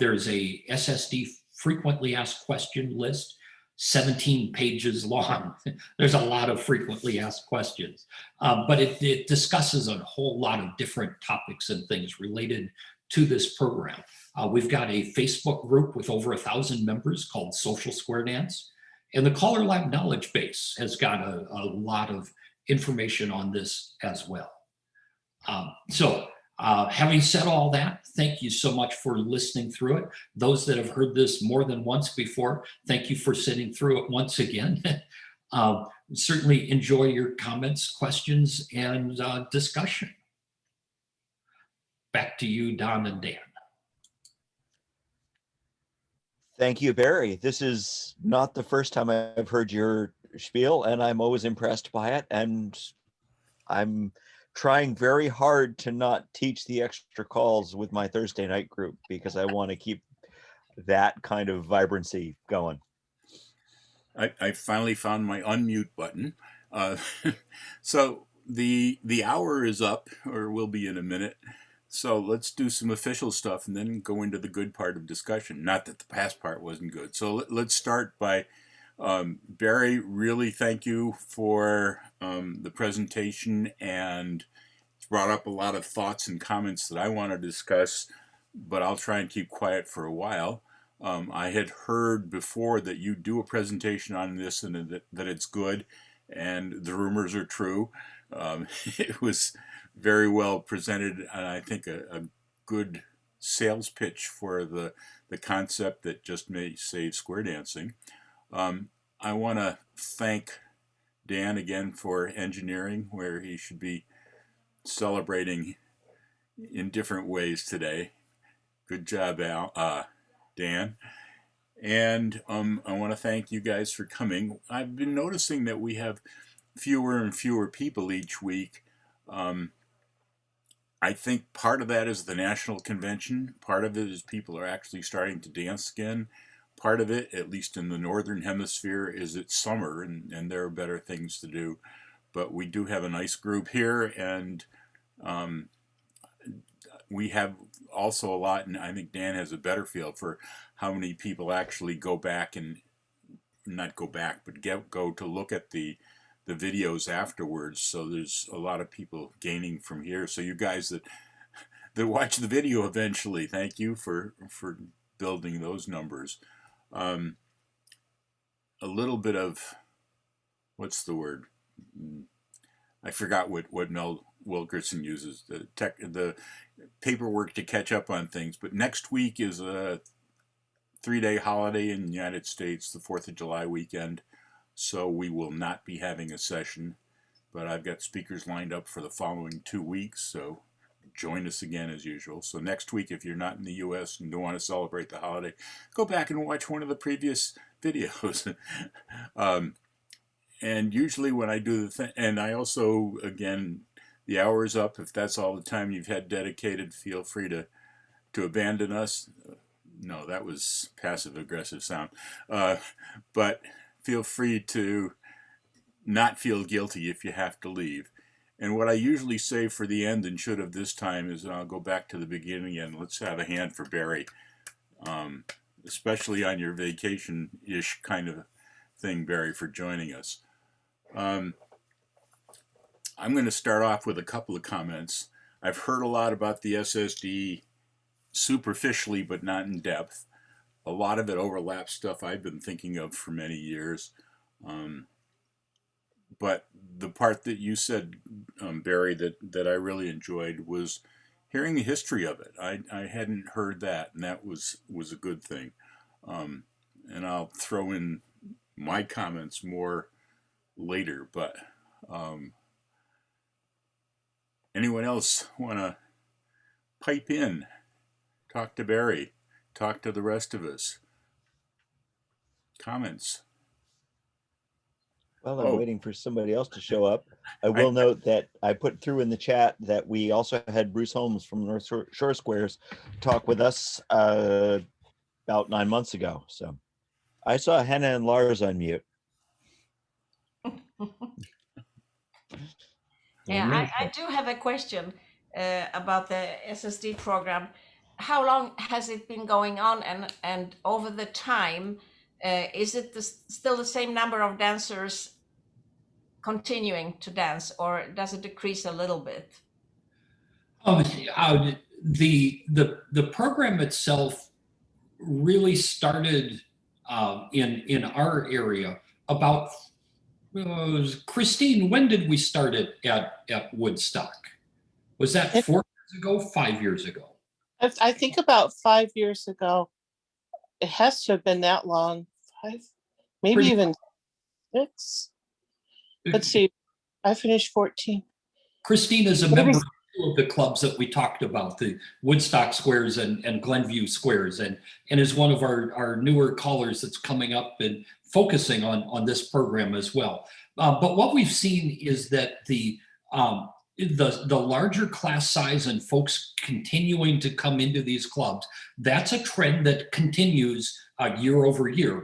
There's a SSD frequently asked question list, 17 pages long. There's a lot of frequently asked questions, but it discusses a whole lot of different topics and things related to this program. We've got a Facebook group with over 1,000 members called Social Square Dance. And the Color Lab knowledge base has got a lot of information on this as well. Having said all that, thank you so much for listening through it. Those that have heard this more than once before, thank you for sitting through it once again. Certainly enjoy your comments, questions, and discussion. Back to you, Don and Dan. Thank you, Barry. This is not the first time I've heard your spiel, and I'm always impressed by it. And I'm trying very hard to not teach the extra calls with my Thursday night group because I want to keep that kind of vibrancy going. I finally found my unmute button. So the hour is up, or will be in a minute. So let's do some official stuff and then go into the good part of discussion. Not that the past part wasn't good. So let's start by Barry, really thank you for the presentation, and it's brought up a lot of thoughts and comments that I want to discuss, but I'll try and keep quiet for a while. I had heard before that you do a presentation on this and that it's good, and the rumors are true. It was very well presented, and I think a good sales pitch for the concept that just may save square dancing. I want to thank Dan again for engineering, where he should be celebrating in different ways today. Good job, Dan. And I want to thank you guys for coming. I've been noticing that we have fewer and fewer people each week. I think part of that is the national convention. Part of it is people are actually starting to dance again. Part of it, at least in the northern hemisphere, is it's summer and there are better things to do. But we do have a nice group here, and we have also a lot, and I think Dan has a better feel for how many people actually go back and not go back, but go to look at the videos afterwards. So there's a lot of people gaining from here. So you guys that watch the video eventually, thank you for building those numbers. A little bit of, what's the word? I forgot what Mel Wilkerson uses, the paperwork to catch up on things. But next week is a 3-day holiday in the United States, the 4th of July weekend. So we will not be having a session, but I've got speakers lined up for the following 2 weeks. So join us again as usual. So next week, if you're not in the US and don't want to celebrate the holiday, go back and watch one of the previous videos. And usually when I do the thing, and I also, again, the hour is up. If that's all the time you've had dedicated, feel free to abandon us. No, that was passive aggressive sound. But feel free to not feel guilty if you have to leave. And what I usually say for the end, and should have this time, is, and I'll go back to the beginning and let's have a hand for Barry, especially on your vacation-ish kind of thing, Barry, for joining us. I'm going to start off with a couple of comments. I've heard a lot about the SSD superficially, but not in depth. A lot of it overlaps stuff I've been thinking of for many years. But the part that you said, Barry, that I really enjoyed was hearing the history of it. I hadn't heard that, and that was a good thing. And I'll throw in my comments more later, but anyone else want to pipe in, talk to Barry, talk to the rest of us? Comments? Well, I'm waiting for somebody else to show up. I will note that I put through in the chat that we also had Bruce Holmes from North Shore Squares talk with us about 9 months ago. So I saw Hannah and Lars on mute. Yeah, I do have a question about the SSD program. How long has it been going on, and over the time, is it still the same number of dancers continuing to dance, or does it decrease a little bit? The program itself really started in our area about, Christine, when did we start it at Woodstock? Was that 4 years ago, 5 years ago? I think about 5 years ago. It has to have been that long. 5, maybe even 6. Let's see. I finished 14. Christine is a member of two of the clubs that we talked about, the Woodstock Squares and Glenview Squares, and is one of our newer callers that's coming up and focusing on this program as well. But what we've seen is that the larger class size and folks continuing to come into these clubs, that's a trend that continues year over year.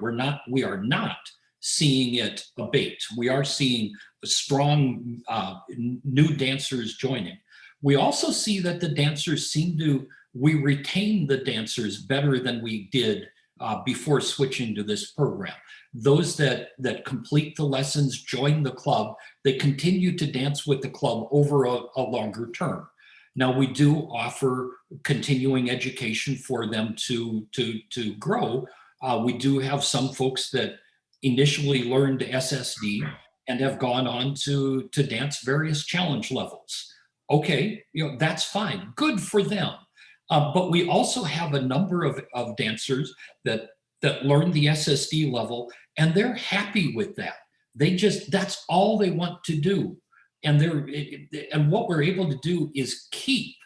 We are not seeing it abate. We are seeing strong new dancers joining. We also see that the dancers we retain the dancers better than we did before switching to this program. Those that complete the lessons, join the club, they continue to dance with the club over a longer term. Now, we do offer continuing education for them to grow. We do have some folks that initially learned SSD and have gone on to dance various challenge levels. Okay, that's fine, good for them. But we also have a number of dancers that learn the SSD level, and they're happy with that. That's all they want to do. And what we're able to do is keep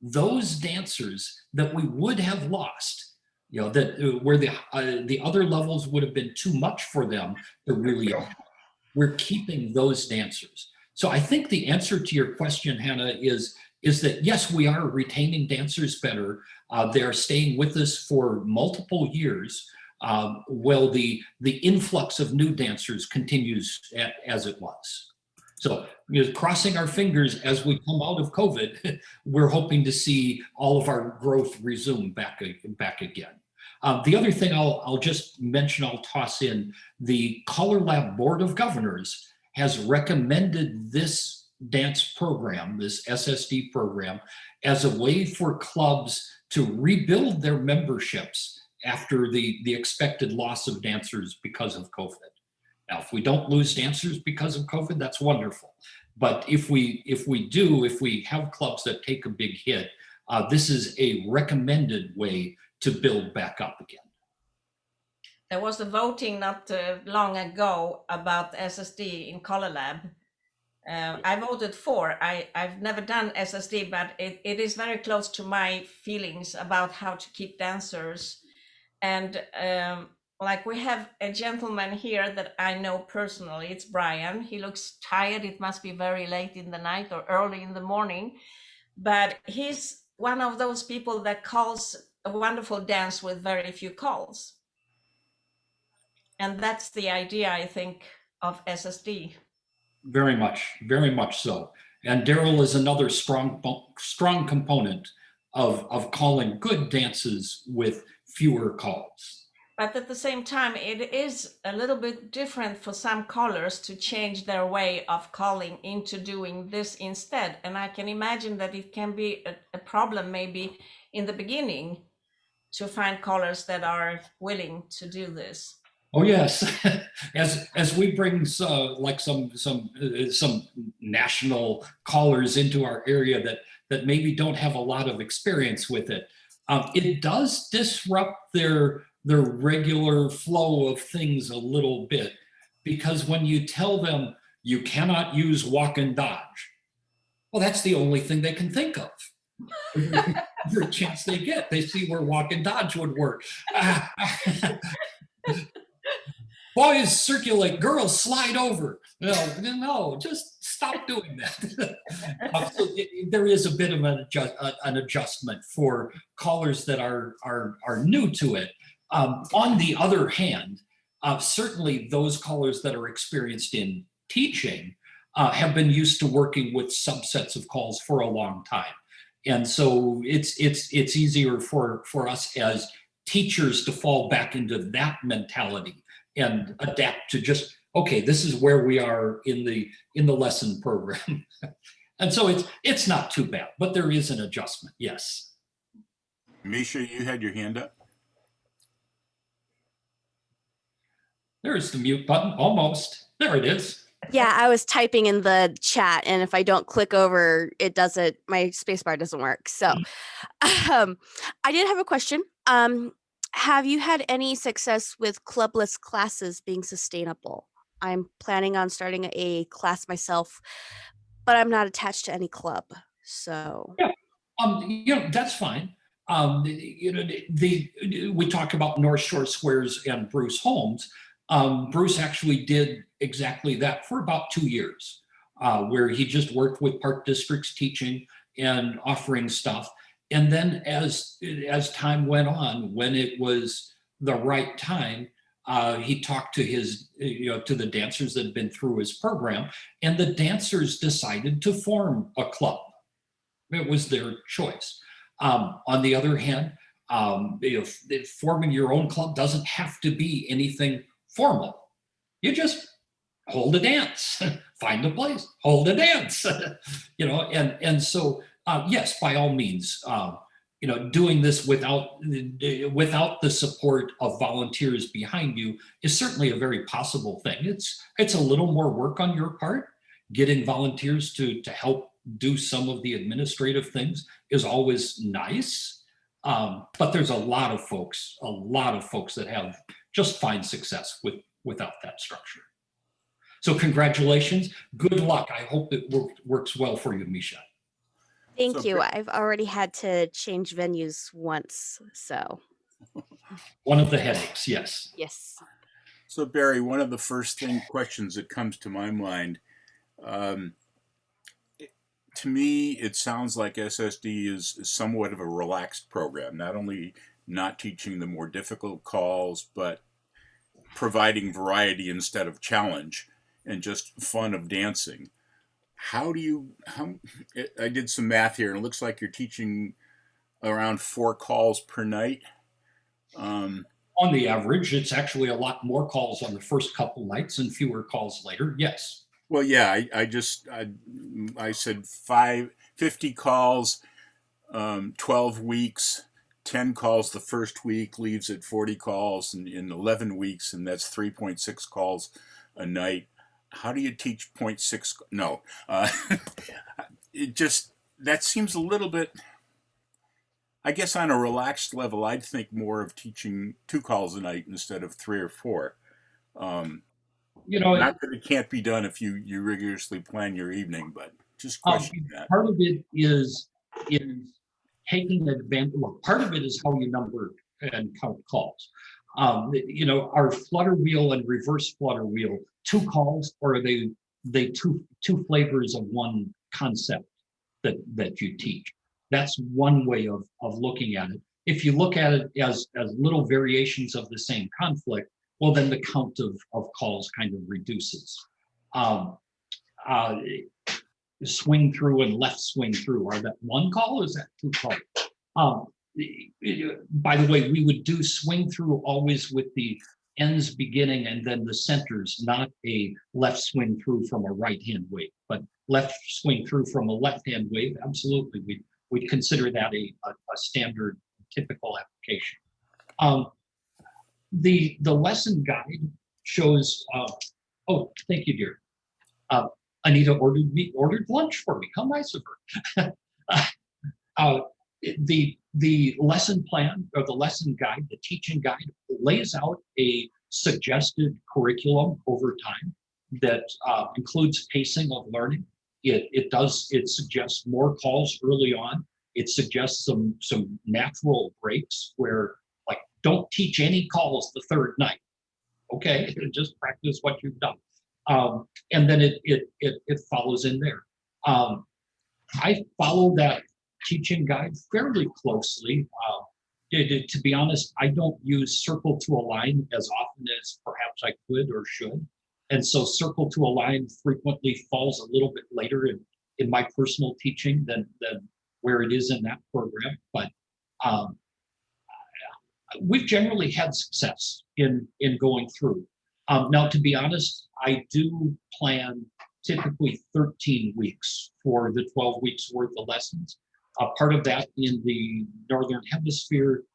those dancers that we would have lost, that where the other levels would have been too much for them to really, we're keeping those dancers. So I think the answer to your question, Hannah, is that yes, we are retaining dancers better. They are staying with us for multiple years. While the influx of new dancers continues as it was. So crossing our fingers as we come out of COVID, we're hoping to see all of our growth resume back again. The other thing I'll just mention, I'll toss in, the Color Lab Board of Governors has recommended this dance program, this SSD program, as a way for clubs to rebuild their memberships after the expected loss of dancers because of COVID. Now, if we don't lose dancers because of COVID, that's wonderful. But if we have clubs that take a big hit, this is a recommended way to build back up again. There was a voting not long ago about SSD in Color Lab. I voted for. I've never done SSD, but it is very close to my feelings about how to keep dancers. And like we have a gentleman here that I know personally, it's Brian. He looks tired. It must be very late in the night or early in the morning, but he's one of those people that calls a wonderful dance with very few calls. And that's the idea, I think, of SSD. Very much so. And Daryl is another strong component of calling good dances with fewer calls. But at the same time, it is a little bit different for some callers to change their way of calling into doing this instead. And I can imagine that it can be a problem maybe in the beginning to find callers that are willing to do this. Oh yes, as we bring some national callers into our area that maybe don't have a lot of experience with it, it does disrupt their regular flow of things a little bit, because when you tell them you cannot use walk and dodge, well, that's the only thing they can think of. Every chance they get, they see where walk and dodge would work. Boys circulate, girls slide over. No, just stop doing that. So there is a bit of an adjustment for callers that are new to it. On the other hand, certainly those callers that are experienced in teaching have been used to working with subsets of calls for a long time. And so it's easier for us as teachers to fall back into that mentality and adapt to just, okay, this is where we are in the lesson program. And so it's not too bad, but there is an adjustment, yes. Misha, you had your hand up? There's the mute button, almost. There it is. Yeah, I was typing in the chat, and if I don't click over, it doesn't, my spacebar doesn't work. So I did have a question. Have you had any success with clubless classes being sustainable? I'm planning on starting a class myself, but I'm not attached to any club. So yeah, that's fine. We talked about North Shore Squares and Bruce Holmes. Bruce actually did exactly that for about 2 years, where he just worked with park districts teaching and offering stuff. And then as time went on, when it was the right time, he talked to to the dancers that had been through his program, and the dancers decided to form a club. It was their choice. On the other hand, forming your own club doesn't have to be anything formal. You just hold a dance, find a place, hold a dance, and so yes, by all means, doing this without the support of volunteers behind you is certainly a very possible thing. It's a little more work on your part. Getting volunteers to help do some of the administrative things is always nice, but there's a lot of folks that have just fine success without that structure. So congratulations, good luck. I hope it works well for you, Misha. Thank So, you. I've already had to change venues once, so One of the headaches, yes. yes. So Barry, one of the first questions that comes to my mind, um, to me, it sounds like SSD is somewhat of a relaxed program. Not only not teaching the more difficult calls, but providing variety instead of challenge, and just fun of dancing. How do you? I did some math here, and it looks like you're teaching around 4 calls per night. On the average, it's actually a lot more calls on the first couple nights and fewer calls later. Yes. Well, yeah, I said 50 calls, 12 weeks, 10 calls the first week leaves at 40 calls in 11 weeks, and that's 3.6 calls a night. How do you teach 0.6? No, it just, that seems a little bit, I guess on a relaxed level, I'd think more of teaching 2 calls a night instead of 3 or 4. Not that it can't be done if you rigorously plan your evening, but just questioning that. Part of it is taking advantage. Well, part of it is how you number and count calls. Our flutter wheel and reverse flutter wheel, 2 calls, or are they two flavors of one concept that you teach? That's one way of looking at it. If you look at it as little variations of the same conflict, well, then the count of calls kind of reduces. Swing through and left swing through, are that 1 call or is that 2 calls? By the way, we would do swing through always with the ends beginning and then the centers, not a left swing through from a right hand wave, but left swing through from a left hand wave. Absolutely, we'd consider that a standard typical application. The lesson guide shows. Oh, thank you, dear. Anita ordered lunch for me. How nice of her. The lesson plan or the lesson guide, the teaching guide, lays out a suggested curriculum over time that includes pacing of learning. It suggests more calls early on. It suggests some natural breaks where, like, don't teach any calls the 3rd night. Okay, just practice what you've done. And then it follows in there. I follow that teaching guide fairly closely. To be honest, I don't use circle to align as often as perhaps I could or should. And so circle to align frequently falls a little bit later in my personal teaching than where it is in that program. But we've generally had success in going through. Now, to be honest, I do plan typically 13 weeks for the 12 weeks worth of lessons. Part of that in the Northern Hemisphere,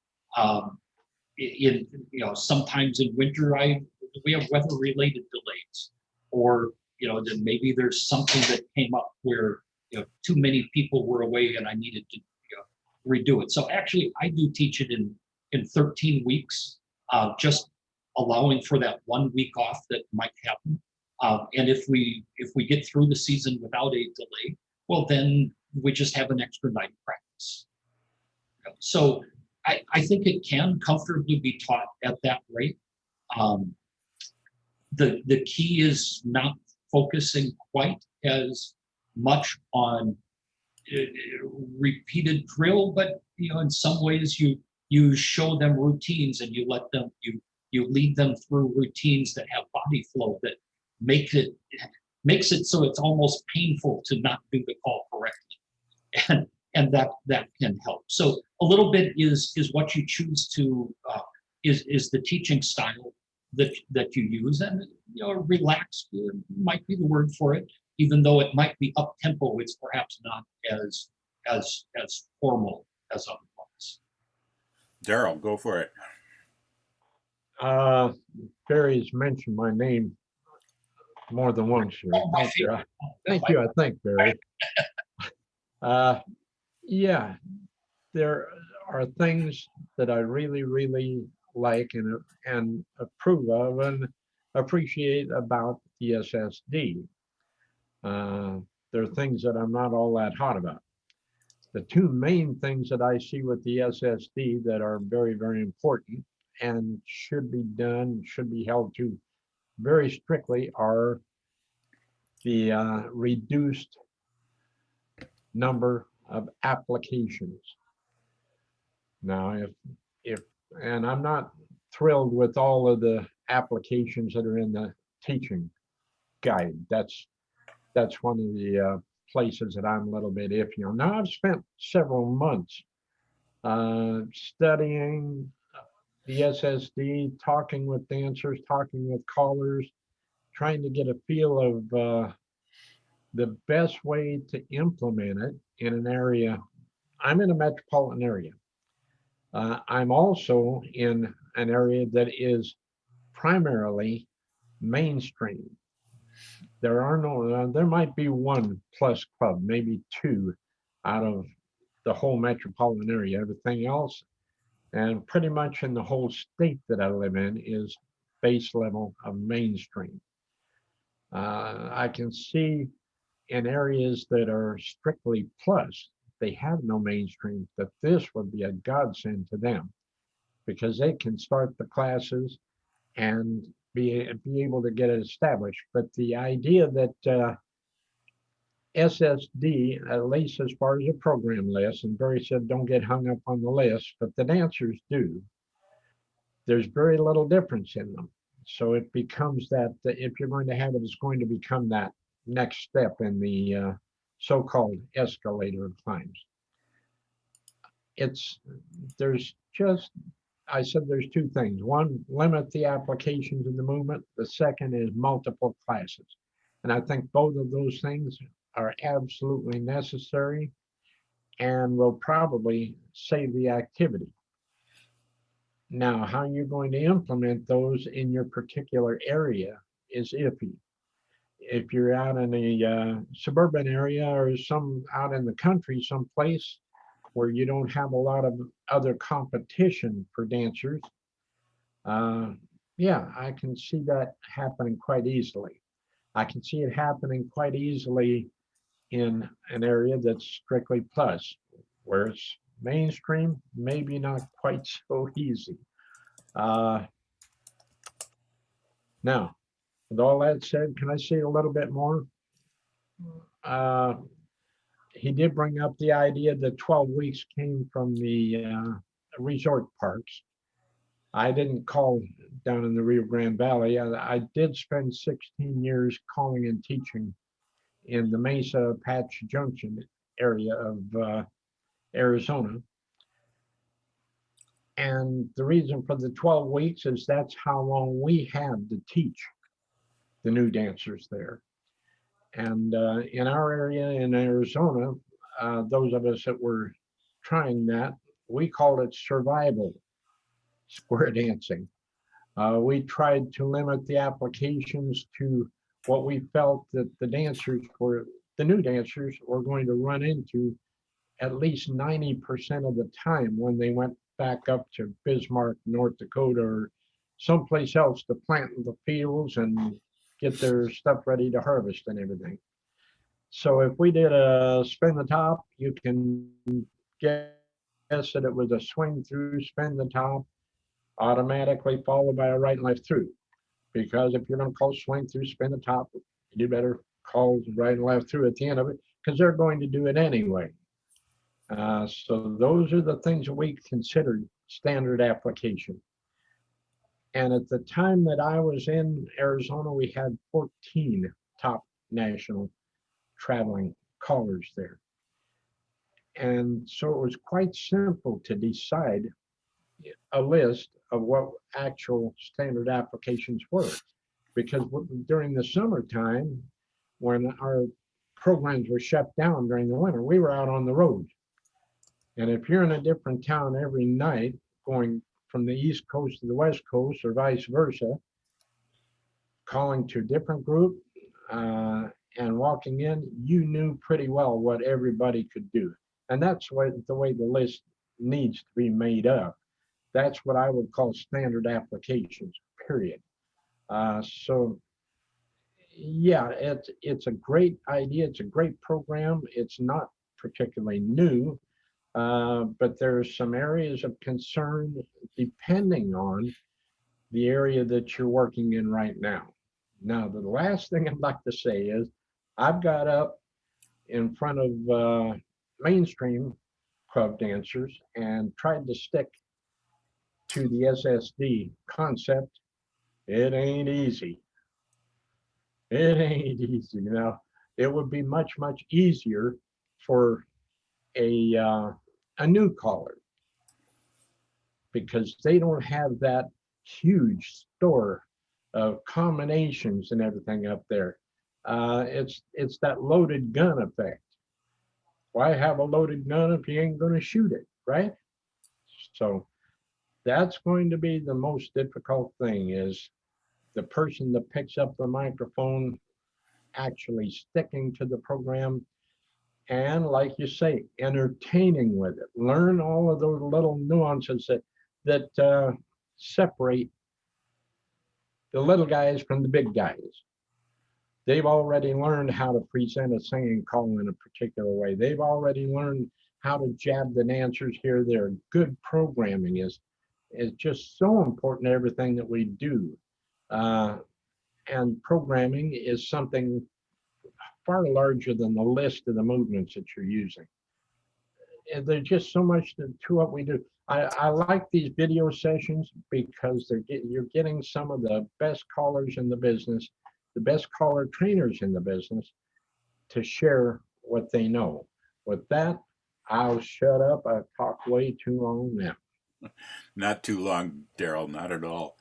sometimes in winter, we have weather-related delays, or then maybe there's something that came up where too many people were away and I needed to redo it. So actually, I do teach it in 13 weeks, just allowing for that 1 week off that might happen. And if we get through the season without a delay, well, then we just have an extra night of practice. So I think it can comfortably be taught at that rate. The key is not focusing quite as much on repeated drill, but in some ways you show them routines and you lead them through routines that have body flow that makes it so it's almost painful to not do the call correctly, and that can help. So a little bit is what you choose to is the teaching style that you use, and relaxed might be the word for it. Even though it might be up tempo, it's perhaps not as formal as other ones. Daryl, go for it. Barry's mentioned my name more than once here. Thank you. I think, Barry. Yeah, there are things that I really, really like and approve of and appreciate about the SSD. There are things that I'm not all that hot about. the two main things that I see with the SSD that are very, very important and should be done, should be held to very strictly are the reduced number of applications. Now, if and I'm not thrilled with all of the applications that are in the teaching guide. That's one of the places that I'm a little bit iffy on. Now, I've spent several months studying the SSD, talking with dancers, talking with callers, trying to get a feel of the best way to implement it in an area. I'm in a metropolitan area. I'm also in an area that is primarily mainstream. There might be one plus club, maybe two out of the whole metropolitan area. Everything else, and pretty much in the whole state that I live in, is base level of mainstream. I can see in areas that are strictly plus, they have no mainstream, that this would be a godsend to them because they can start the classes and be able to get it established. But the idea that SSD, at least as far as a program list, and Barry said don't get hung up on the list, but the dancers do, there's very little difference in them. So it becomes that if you're going to have it, it's going to become that next step in the so-called escalator of climbs. I said there's two things. One, limit the applications in the movement. The second is multiple classes. And I think both of those things are absolutely necessary and will probably save the activity. Now, how you're going to implement those in your particular area is iffy. If you're out in a suburban area or out in the country someplace where you don't have a lot of other competition for dancers, yeah, I can see that happening quite easily. I can see it happening quite easily in an area that's strictly plus, where it's mainstream, maybe not quite so easy. Now, with all that said, can I say a little bit more? He did bring up the idea that 12 weeks came from the resort parks. I didn't call down in the Rio Grande Valley. I did spend 16 years calling and teaching in the Mesa Apache Junction area of Arizona. And the reason for the 12 weeks is that's how long we had to teach the new dancers there. And in our area in Arizona, those of us that were trying that, we called it survival square dancing. We tried to limit the applications to what we felt that the new dancers were going to run into at least 90% of the time when they went back up to Bismarck, North Dakota, or someplace else to plant in the fields and get their stuff ready to harvest and everything. So if we did a spin the top, you can guess that it was a swing through, spin the top, automatically followed by a right and left through. Because if you're going to call swing through, spin the top, you better call right and left through at the end of it, because they're going to do it anyway. So those are the things that we considered standard application. And at the time that I was in Arizona, we had 14 top national traveling callers there. And so it was quite simple to decide a list of what actual standard applications were. Because during the summertime, when our programs were shut down during the winter, we were out on the road. And if you're in a different town every night, going from the East Coast to the West Coast or vice versa, calling to a different group and walking in, you knew pretty well what everybody could do. And that's the way the list needs to be made up. That's what I would call standard applications, period. So yeah, it's a great idea. It's a great program. It's not particularly new. But there's some areas of concern depending on the area that you're working in right now. Now, the last thing I'd like to say is I've got up in front of mainstream club dancers and tried to stick to the SSD concept. It ain't easy. It ain't easy. It would be much, much easier for a new caller because they don't have that huge store of combinations and everything up there. It's that loaded gun effect. Why have a loaded gun if you ain't going to shoot it, right? So that's going to be the most difficult thing is the person that picks up the microphone actually sticking to the program and, like you say, entertaining with it. Learn all of those little nuances that separate the little guys from the big guys. They've already learned how to present a singing call in a particular way. They've already learned how to jab the dancers here. Their good programming is just so important to everything that we do. And programming is something far larger than the list of the movements that you're using. And there's just so much to what we do. I like these video sessions because you're getting some of the best callers in the business, the best caller trainers in the business to share what they know. With that, I'll shut up. I've talked way too long now. Not too long, Daryl, not at all.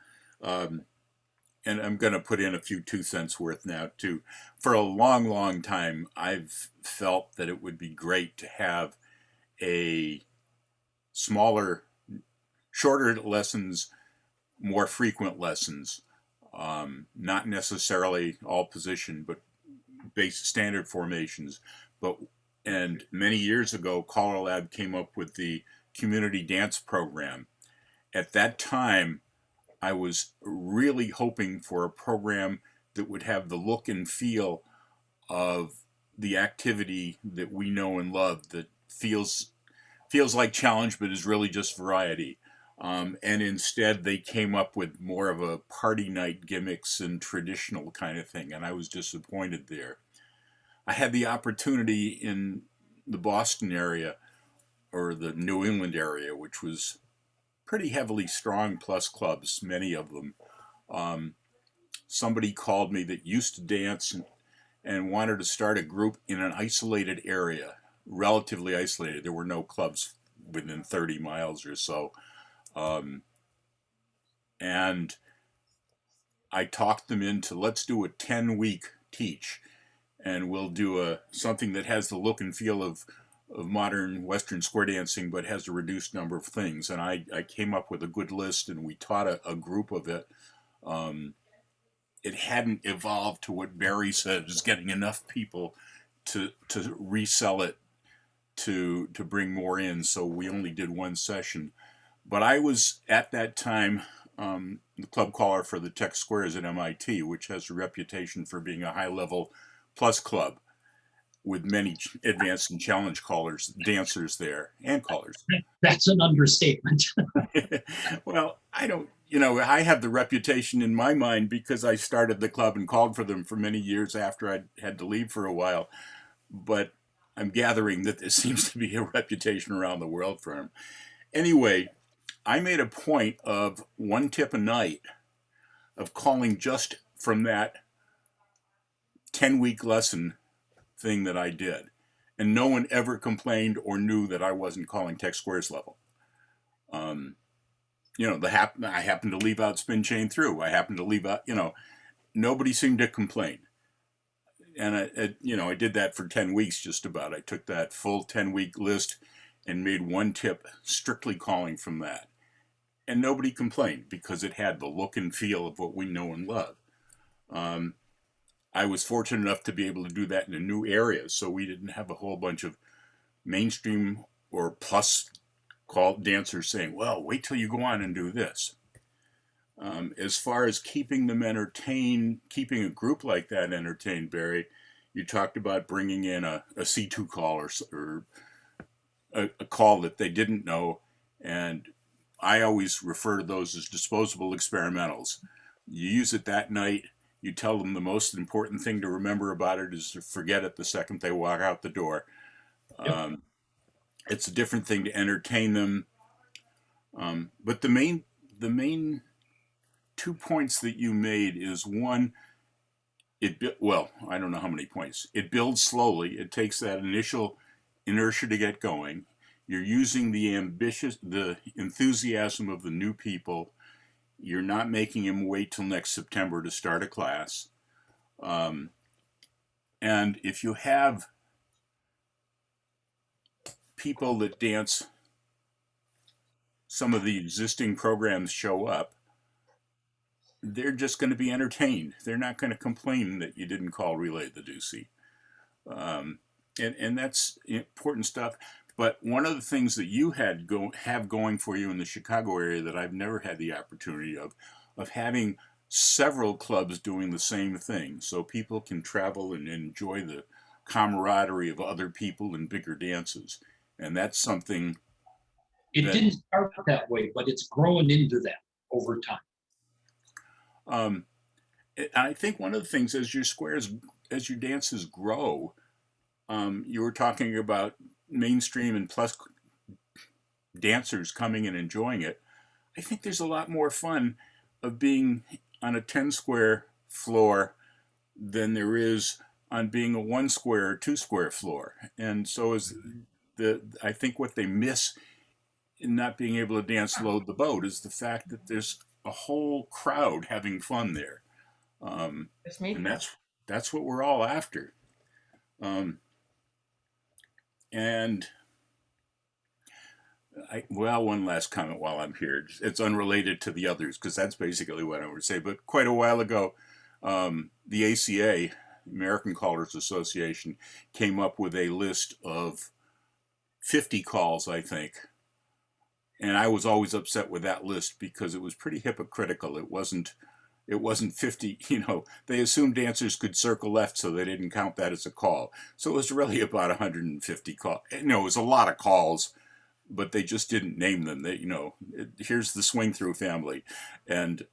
And I'm going to put in a few 2 cents worth now, too. For a long, long time, I've felt that it would be great to have a smaller, shorter lessons, more frequent lessons, not necessarily all position, but basic standard formations. And many years ago, Color Lab came up with the community dance program. At that time, I was really hoping for a program that would have the look and feel of the activity that we know and love, that feels like challenge, but is really just variety. And instead, they came up with more of a party night gimmicks and traditional kind of thing, and I was disappointed there. I had the opportunity in the Boston area, or the New England area, which was pretty heavily strong plus clubs, many of them. Somebody called me that used to dance and wanted to start a group in an isolated area, relatively isolated. There were no clubs within 30 miles or so. And I talked them into, let's do a 10-week teach, and we'll do something that has the look and feel of modern Western square dancing, but has a reduced number of things. And I came up with a good list, and we taught a group of it. It hadn't evolved to what Barry said, is getting enough people to resell it, to bring more in. So we only did one session. But I was, at that time, the club caller for the Tech Squares at MIT, which has a reputation for being a high-level plus club with many advanced and challenge callers, dancers there, and callers. That's an understatement. Well, I have the reputation in my mind because I started the club and called for them for many years after I had to leave for a while. But I'm gathering that there seems to be a reputation around the world for them. Anyway, I made a point of 1 tip a night of calling just from that 10-week lesson thing that I did. And no one ever complained or knew that I wasn't calling Tech Squares level. I happened to leave out spin chain through. I happened to leave out, nobody seemed to complain. And I did that for 10 weeks just about. I took that full 10-week list and made 1 tip strictly calling from that. And nobody complained because it had the look and feel of what we know and love. I was fortunate enough to be able to do that in a new area, so we didn't have a whole bunch of mainstream or plus call dancers saying, well, wait till you go on and do this. As far as keeping them entertained, keeping a group like that entertained, Barry, you talked about bringing in a C2 call or a call that they didn't know. And I always refer to those as disposable experimentals. You use it that night. You tell them the most important thing to remember about it is to forget it the second they walk out the door. Yep. It's a different thing to entertain them. But the main 2 points that you made is one, well, I don't know how many points. It builds slowly. It takes that initial inertia to get going. You're using the enthusiasm of the new people. You're not making them wait till next September to start a class. And if you have people that dance some of the existing programs show up, they're just going to be entertained. They're not going to complain that you didn't call Relay the Deucey. And that's important stuff. But one of the things that you have going for you in the Chicago area that I've never had the opportunity of having several clubs doing the same thing, so people can travel and enjoy the camaraderie of other people in bigger dances. And that's something. It didn't start that way, but it's growing into that over time. I think one of the things as your dances grow, you were talking about mainstream and plus dancers coming and enjoying it. I think there's a lot more fun of being on a 10 square floor than there is on being a 1 square or 2 square floor. And so I think what they miss in not being able to dance Load the Boat is the fact that there's a whole crowd having fun there. And that's what we're all after. And one last comment while I'm here. It's unrelated to the others because that's basically what I would say. But quite a while ago, the ACA, American Callers Association, came up with a list of 50 calls, I think. And I was always upset with that list because it was pretty hypocritical. It wasn't 50, they assumed dancers could circle left, so they didn't count that as a call. So it was really about 150 calls. It was a lot of calls, but they just didn't name them. Here's the swing through family. And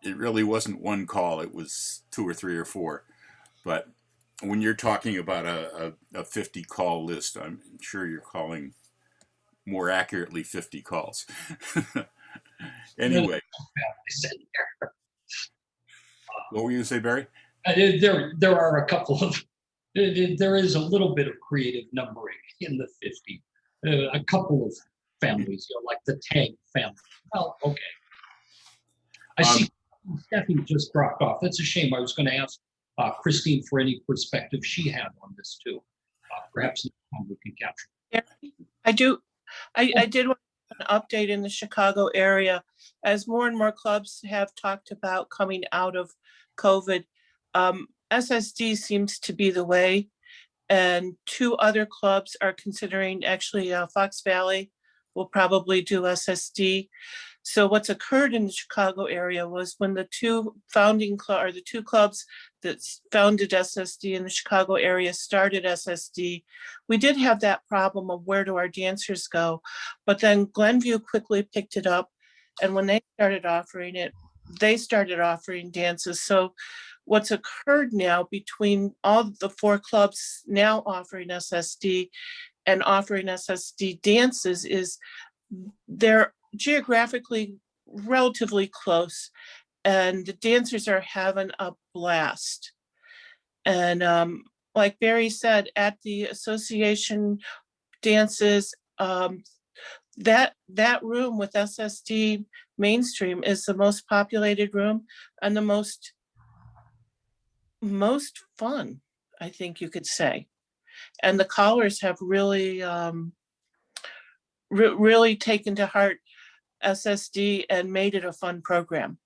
it really wasn't one call. It was 2 or 3 or 4. But when you're talking about a 50 call list, I'm sure you're calling more accurately 50 calls. Anyway. What were you going to say, Barry? There are a couple of, there is a little bit of creative numbering in the 50. A couple of families, like the Tag family. Well, okay. I see Stephanie just dropped off. That's a shame. I was going to ask Christine for any perspective she had on this too. Perhaps next time we can capture. Yeah, I do. I did want an update in the Chicago area as more and more clubs have talked about coming out of COVID. SSD seems to be the way, and 2 other clubs are considering, actually Fox Valley will probably do SSD. So what's occurred in the Chicago area was when the 2 clubs that founded SSD in the Chicago area started SSD, we did have that problem of where do our dancers go, but then Glenview quickly picked it up, and when they started offering it, they started offering dances. So what's occurred now between all the 4 clubs now offering SSD and offering SSD dances is they're geographically relatively close, and the dancers are having a blast. And like Barry said, at the association dances, that room with SSD mainstream is the most populated room and the most fun, I think you could say. And the callers have really really taken to heart SSD and made it a fun program.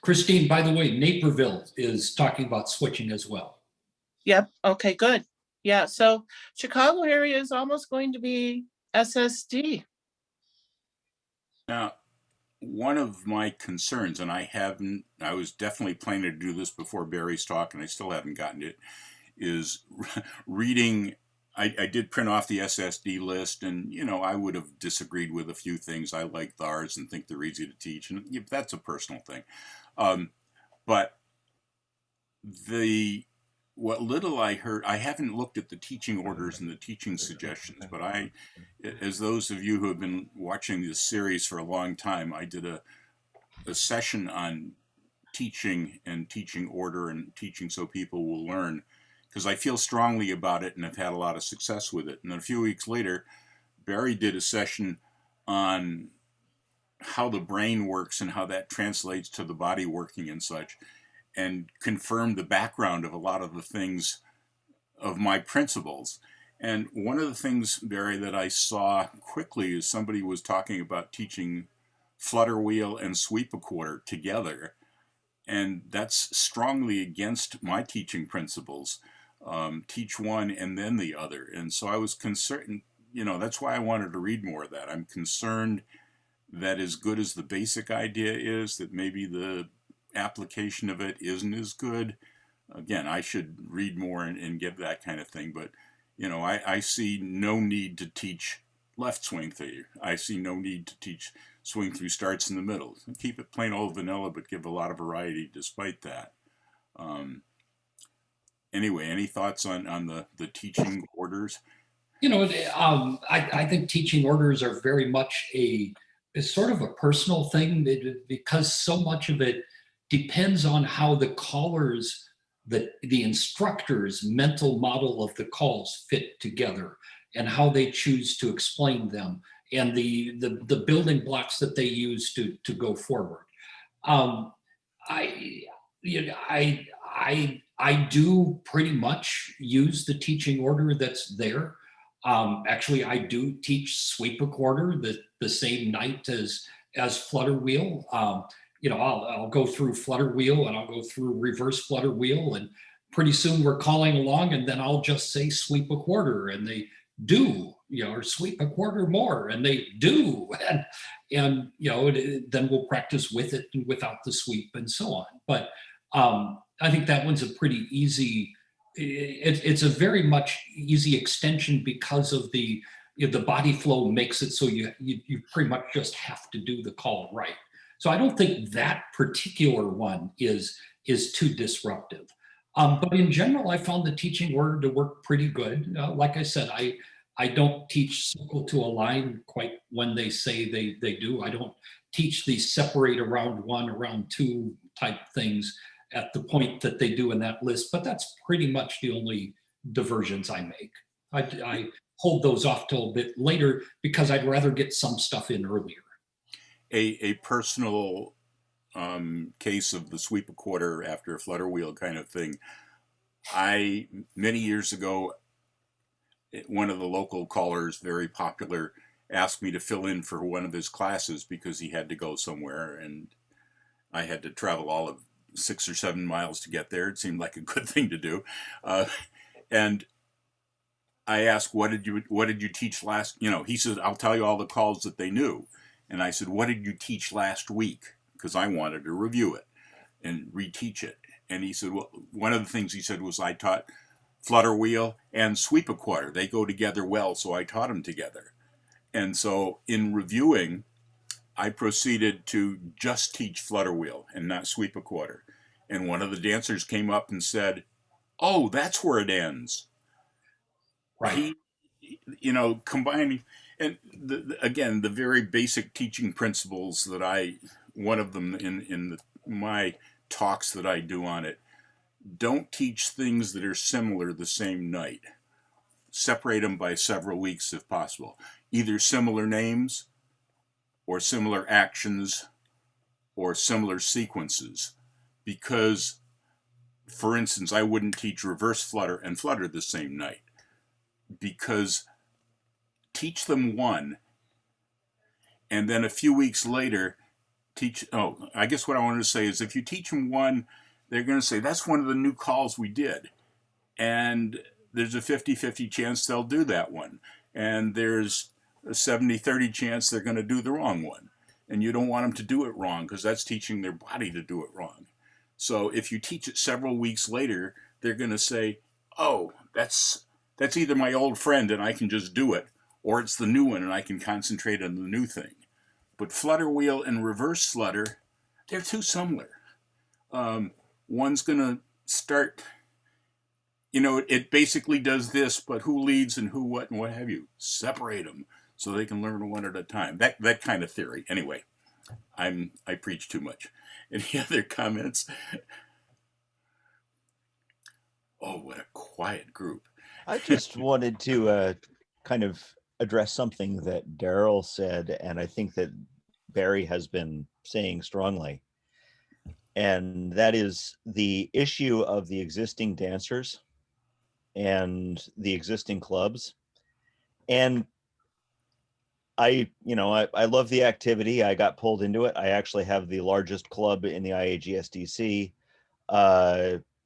Christine, by the way, Naperville is talking about switching as well. Yep. Okay, good. Yeah. So Chicago area is almost going to be SSD. Now, one of my concerns, and I was definitely planning to do this before Barry's talk, and I still haven't gotten it, is reading. I did print off the SSD list, and I would have disagreed with a few things. I like thars and think they're easy to teach, and that's a personal thing. But what little I heard, I haven't looked at the teaching orders and the teaching suggestions, but as those of you who have been watching this series for a long time, I did a session on teaching and teaching order and teaching so people will learn, because I feel strongly about it and have had a lot of success with it. And then a few weeks later, Barry did a session on how the brain works and how that translates to the body working and such, and confirmed the background of a lot of the things of my principles. And one of the things, Barry, that I saw quickly is somebody was talking about teaching flutter wheel and sweep a quarter together. And that's strongly against my teaching principles. Teach one and then the other. And so I was concerned, that's why I wanted to read more of that. I'm concerned that as good as the basic idea is, that maybe the application of it isn't as good. Again, I should read more and get that kind of thing. But, I see no need to teach left swing through. I see no need to teach swing through starts in the middle. Keep it plain old vanilla, but give a lot of variety despite that. Anyway, any thoughts on the teaching orders? I think teaching orders are very much it's sort of a personal thing, because so much of it depends on how the callers, the instructor's mental model of the calls fit together, and how they choose to explain them, and the building blocks that they use to go forward. I do pretty much use the teaching order that's there. Actually, I do teach sweep a quarter the same night as flutter wheel. I'll go through flutter wheel, and I'll go through reverse flutter wheel, and pretty soon we're calling along, and then I'll just say sweep a quarter, and they do, or sweep a quarter more, and they do, and then we'll practice with it and without the sweep and so on. But I think that one's a pretty easy. It's a very much easy extension, because of the body flow makes it so you pretty much just have to do the call right. So I don't think that particular one is too disruptive. But in general, I found the teaching order to work pretty good. Like I said, I don't teach circle to a line quite when they say they do. I don't teach the separate around one, around two type things at the point that they do in that list, but that's pretty much the only diversions I make. I hold those off till a bit later, because I'd rather get some stuff in earlier. A personal case of the sweep a quarter after a flutter wheel kind of thing. Many years ago, one of the local callers, very popular, asked me to fill in for one of his classes because he had to go somewhere, and I had to travel all of 6 or 7 miles to get there. It seemed like a good thing to do. And I asked, what did you teach last? He said, I'll tell you all the calls that they knew. And I said, what did you teach last week? Because I wanted to review it and reteach it. And he said, well, one of the things he said was, I taught flutter wheel and sweep a quarter. They go together well, so I taught them together. And so in reviewing, I proceeded to just teach flutter wheel and not sweep a quarter. And one of the dancers came up and said, oh, that's where it ends. Right. Combining, and again, the very basic teaching principles that one of them in my talks that I do on it, don't teach things that are similar the same night. Separate them by several weeks if possible. Either similar names or similar actions or similar sequences. Because, for instance, I wouldn't teach reverse flutter and flutter the same night. Because teach them one, and then a few weeks later I guess what I wanted to say is, if you teach them one, they're going to say, that's one of the new calls we did. And there's a 50-50 chance they'll do that one. And there's a 70-30 chance they're going to do the wrong one. And you don't want them to do it wrong, because that's teaching their body to do it wrong. So if you teach it several weeks later, they're going to say, oh, that's that's either my old friend and I can just do it, or it's the new one and I can concentrate on the new thing. But flutter wheel and reverse flutter, they're too similar. One's going to start, it basically does this, but who leads and who what and what have you. Separate them so they can learn one at a time. That kind of theory. Anyway, I preach too much. Any other comments? Oh, what a quiet group. I just wanted to kind of address something that Daryl said, and I think that Barry has been saying strongly. And that is the issue of the existing dancers and the existing clubs. And I love the activity. I got pulled into it. I actually have the largest club in the IAGSDC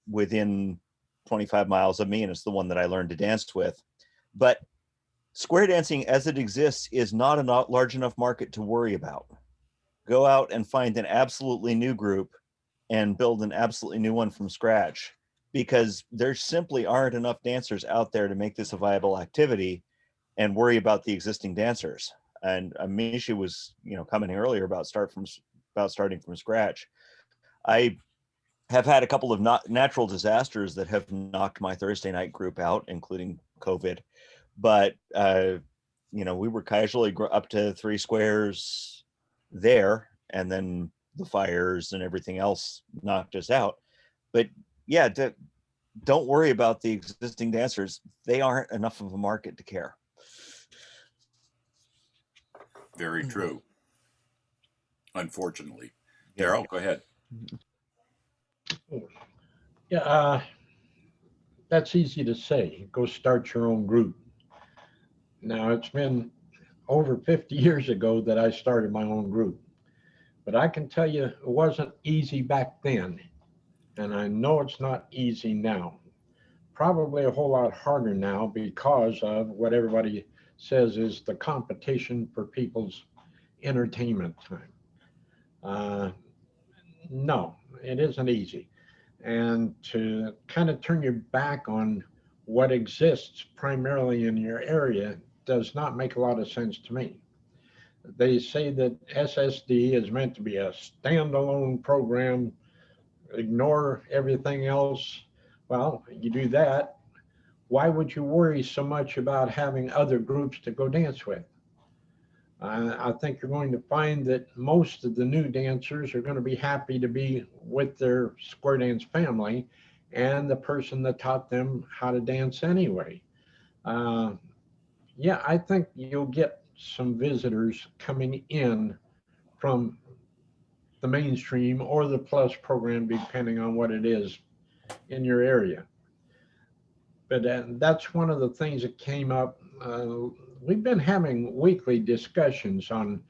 within 25 miles of me, and it's the one that I learned to dance with. But square dancing as it exists is not a large enough market to worry about. Go out and find an absolutely new group and build an absolutely new one from scratch, because there simply aren't enough dancers out there to make this a viable activity and worry about the existing dancers. And Misha was, commenting earlier about starting from scratch. I have had a couple of natural disasters that have knocked my Thursday night group out, including COVID. But, we were casually up to 3 squares there, and then the fires and everything else knocked us out. But yeah, don't worry about the existing dancers. They aren't enough of a market to care. Very true. Unfortunately. Daryl, go ahead. Yeah, that's easy to say. Go start your own group. Now, it's been over 50 years ago that I started my own group. But I can tell you it wasn't easy back then. And I know it's not easy now. Probably a whole lot harder now because of what everybody says is the competition for people's entertainment time. No, it isn't easy. And to kind of turn your back on what exists primarily in your area does not make a lot of sense to me. They say that SSD is meant to be a standalone program, ignore everything else. Well, you do that. Why would you worry so much about having other groups to go dance with? I think you're going to find that most of the new dancers are going to be happy to be with their square dance family and the person that taught them how to dance anyway. Yeah, I think you'll get some visitors coming in from the mainstream or the plus program, depending on what it is in your area. But that's one of the things that came up. We've been having weekly discussions on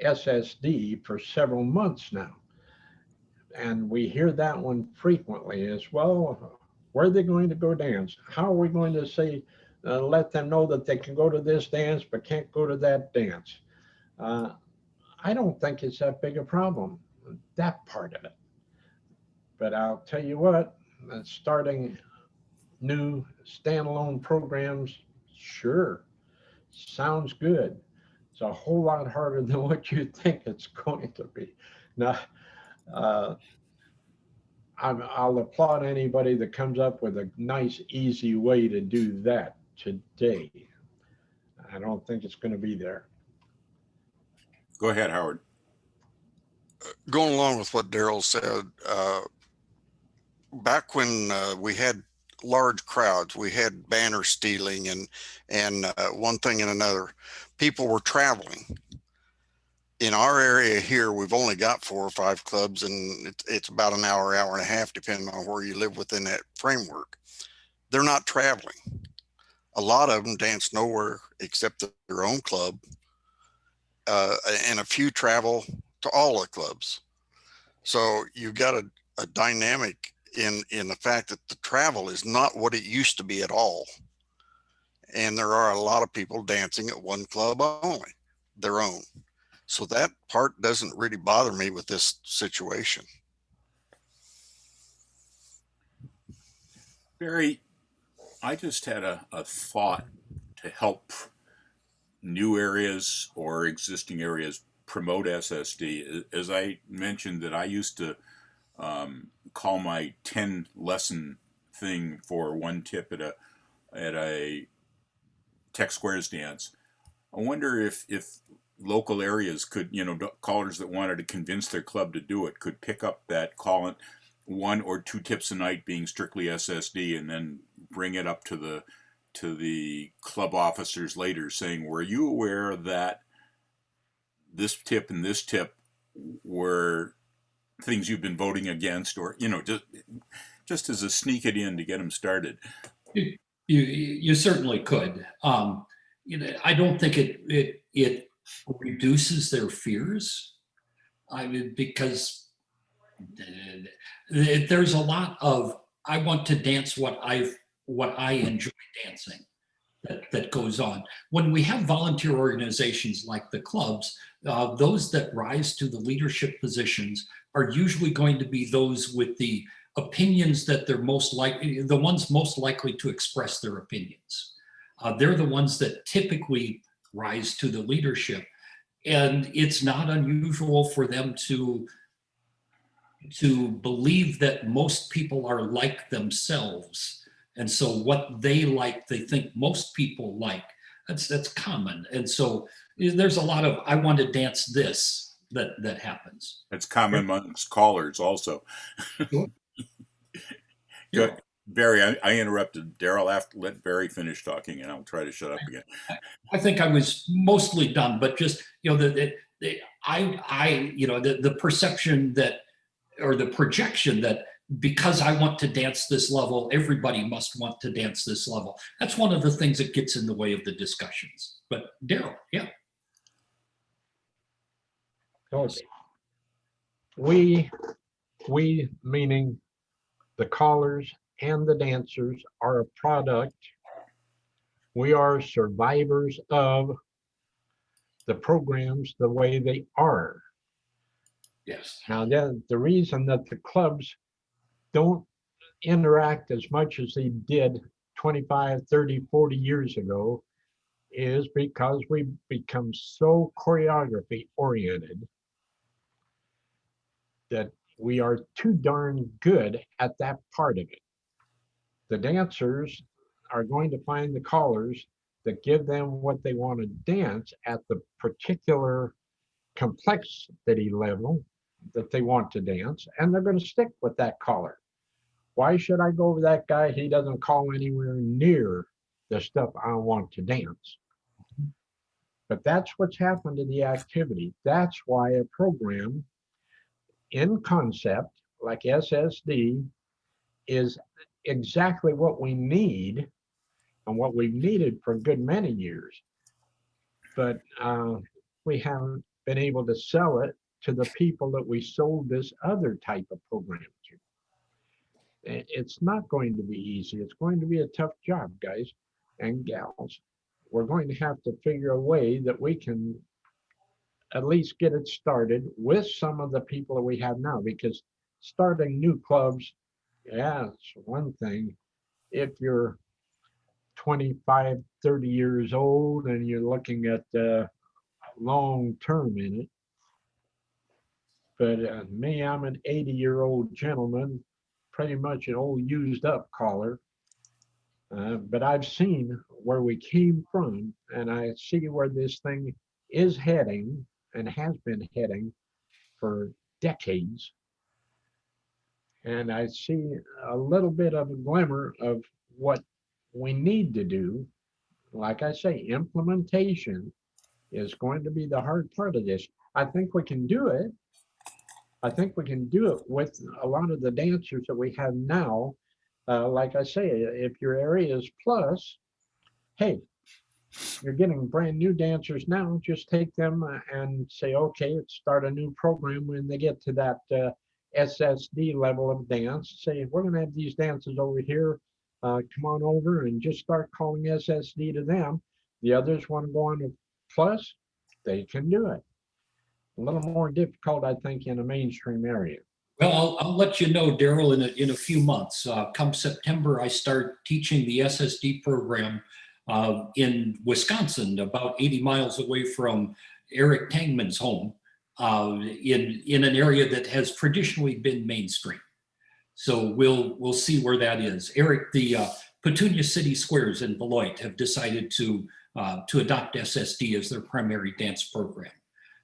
SSD for several months now. And we hear that one frequently as well. Where are they going to go dance? How are we going to say, let them know that they can go to this dance but can't go to that dance? I don't think it's that big a problem, that part of it. But I'll tell you what, starting new standalone programs, sure, sounds good. It's a whole lot harder than what you think it's going to be. Now, I'll applaud anybody that comes up with a nice, easy way to do that today. I don't think it's going to be there. Go ahead, Howard. Going along with what Daryl said, back when we had large crowds, we had banner stealing and one thing and another. People were traveling. In our area here, we've only got 4 or 5 clubs, and it's about an hour, hour and a half, depending on where you live within that framework. They're not traveling. A lot of them dance nowhere except their own club, and a few travel to all the clubs. So you've got a dynamic in the fact that the travel is not what it used to be at all. And there are a lot of people dancing at one club only, their own. So that part doesn't really bother me with this situation. Barry, I just had a thought to help new areas or existing areas promote SSD. As I mentioned, that I used to call my 10 lesson thing for one tip at a Tech Squares dance. I wonder if local areas could, callers that wanted to convince their club to do it could pick up that call, 1 or 2 tips a night being strictly SSD, and then bring it up to the club officers later saying, were you aware that this tip and this tip were things you've been voting against, or just as a sneak it in to get them started. You certainly could. I don't think it reduces their fears. I mean, because there's a lot of I want to dance what I enjoy dancing that goes on. When we have volunteer organizations like the clubs, those that rise to the leadership positions are usually going to be those with the opinions that they're the ones most likely to express their opinions. They're the ones that typically rise to the leadership. And it's not unusual for them to believe that most people are like themselves. And so what they like, they think most people like. That's common. And so there's a lot of I want to dance this that happens. It's common amongst callers also. Sure. Good. Barry, I interrupted Daryl. Let Barry finish talking, and I'll try to shut up again. I think I was mostly done, but just the perception that, or the projection that because I want to dance this level, everybody must want to dance this level. That's one of the things that gets in the way of the discussions. But Daryl, yeah. Okay. We meaning the callers and the dancers are a product. We are survivors of the programs the way they are. Yes. Now, the reason that the clubs don't interact as much as they did 25, 30, 40 years ago is because we've become so choreography oriented that we are too darn good at that part of it. The dancers are going to find the callers that give them what they want to dance at the particular complexity level that they want to dance, and they're going to stick with that caller. Why should I go over that guy? He doesn't call anywhere near the stuff I want to dance. But that's what's happened to the activity. That's why a program in concept like SSD is exactly what we need and what we've needed for a good many years. But we haven't been able to sell it to the people that we sold this other type of program to. It's not going to be easy. It's going to be a tough job, guys and gals. We're going to have to figure a way that we can at least get it started with some of the people that we have now, because starting new clubs, yeah, it's one thing. If you're 25, 30 years old and you're looking at long term in it. But me, I'm an 80-year-old gentleman, pretty much an old used up caller. But I've seen where we came from, and I see where this thing is heading and has been heading for decades. And I see a little bit of a glimmer of what we need to do. Like I say, implementation is going to be the hard part of this. I think we can do it. I think we can do it with a lot of the dancers that we have now. Like I say, if your area is plus, hey, you're getting brand new dancers now, just take them and say, okay, let's start a new program. When they get to that SSD level of dance, say, we're going to have these dances over here. Come on over and just start calling SSD to them. The others want to go on to plus, they can do it. A little more difficult, I think, in a mainstream area. Well, I'll let you know, Daryl, in a few months. Come September, I start teaching the SSD program in Wisconsin, about 80 miles away from Eric Tangman's home, in an area that has traditionally been mainstream. So we'll see where that is. Eric, the Petunia City Squares in Beloit have decided to adopt SSD as their primary dance program.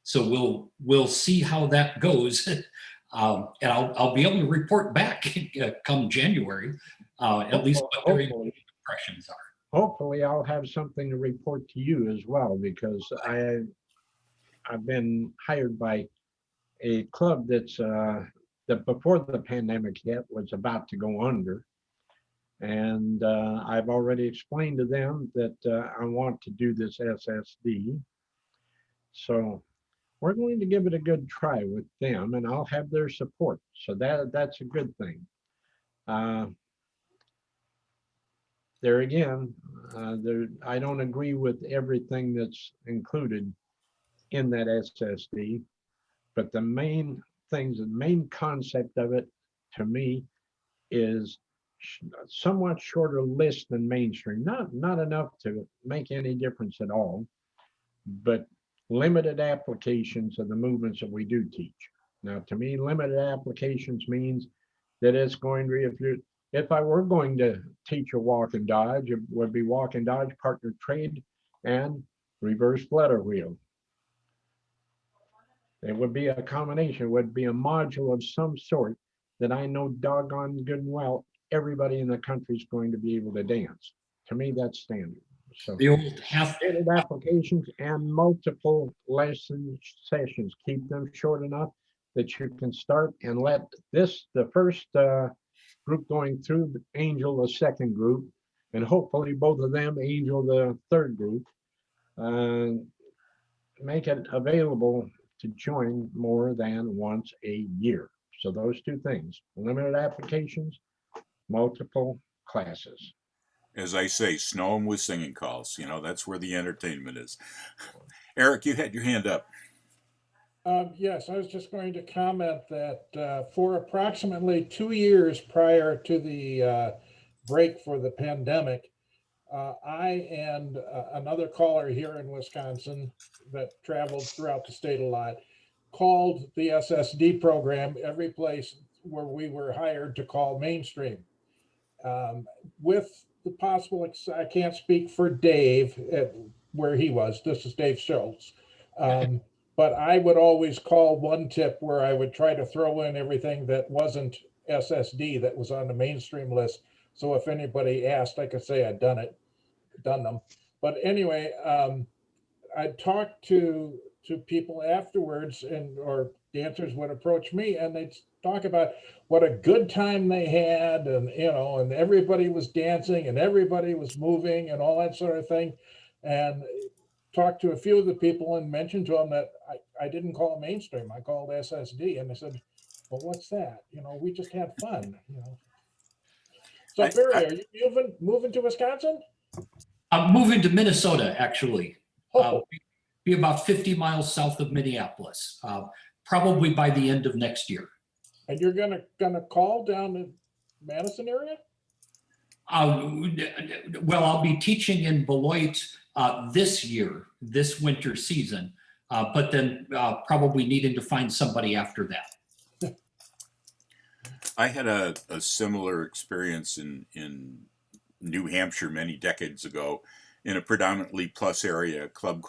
So we'll see how that goes. And I'll be able to report back come January, at least what their impressions are. Hopefully I'll have something to report to you as well, because I've been hired by a club that's that before the pandemic hit was about to go under. And I've already explained to them that I want to do this SSD. So we're going to give it a good try with them, and I'll have their support. So that's a good thing. There again, I don't agree with everything that's included in that SSD, but the main things, the main concept of it to me is somewhat shorter list than mainstream. Not enough to make any difference at all, but limited applications of the movements that we do teach. Now, to me, limited applications means that it's going to, if I were going to teach a walk and dodge, it would be walk and dodge, partner trade, and reverse flutter wheel. It would be a combination, it would be a module of some sort that I know doggone good and well everybody in the country is going to be able to dance. To me, that's standard. So the old half applications and multiple lesson sessions. Keep them short enough that you can start and let this, the first group going through, angel the second group, and hopefully both of them angel the third group. Make it available to join more than once a year. So those two things, limited applications, multiple classes. As I say, snow them with singing calls. You know, that's where the entertainment is. Eric, you had your hand up. Yes, I was just going to comment that for approximately 2 years prior to the break for the pandemic, I and another caller here in Wisconsin that traveled throughout the state a lot called the SSD program every place where we were hired to call mainstream. With the possible, I can't speak for Dave where he was. This is Dave Schultz. But I would always call one tip where I would try to throw in everything that wasn't SSD that was on the mainstream list. So if anybody asked, I could say I'd done them. But anyway, I talked to people afterwards, or dancers would approach me and they'd talk about what a good time they had, and and everybody was dancing and everybody was moving and all that sort of thing. And talked to a few of the people and mentioned to them that I didn't call mainstream, I called SSD. And they said, well, what's that? We just had fun, So Barry, are you moving to Wisconsin? I'm moving to Minnesota, actually. Be about 50 miles south of Minneapolis, probably by the end of next year. And you're gonna call down the Madison area? Well, I'll be teaching in Beloit this year, this winter season, but then probably needing to find somebody after that. I had a similar experience in New Hampshire many decades ago in a predominantly plus area. A club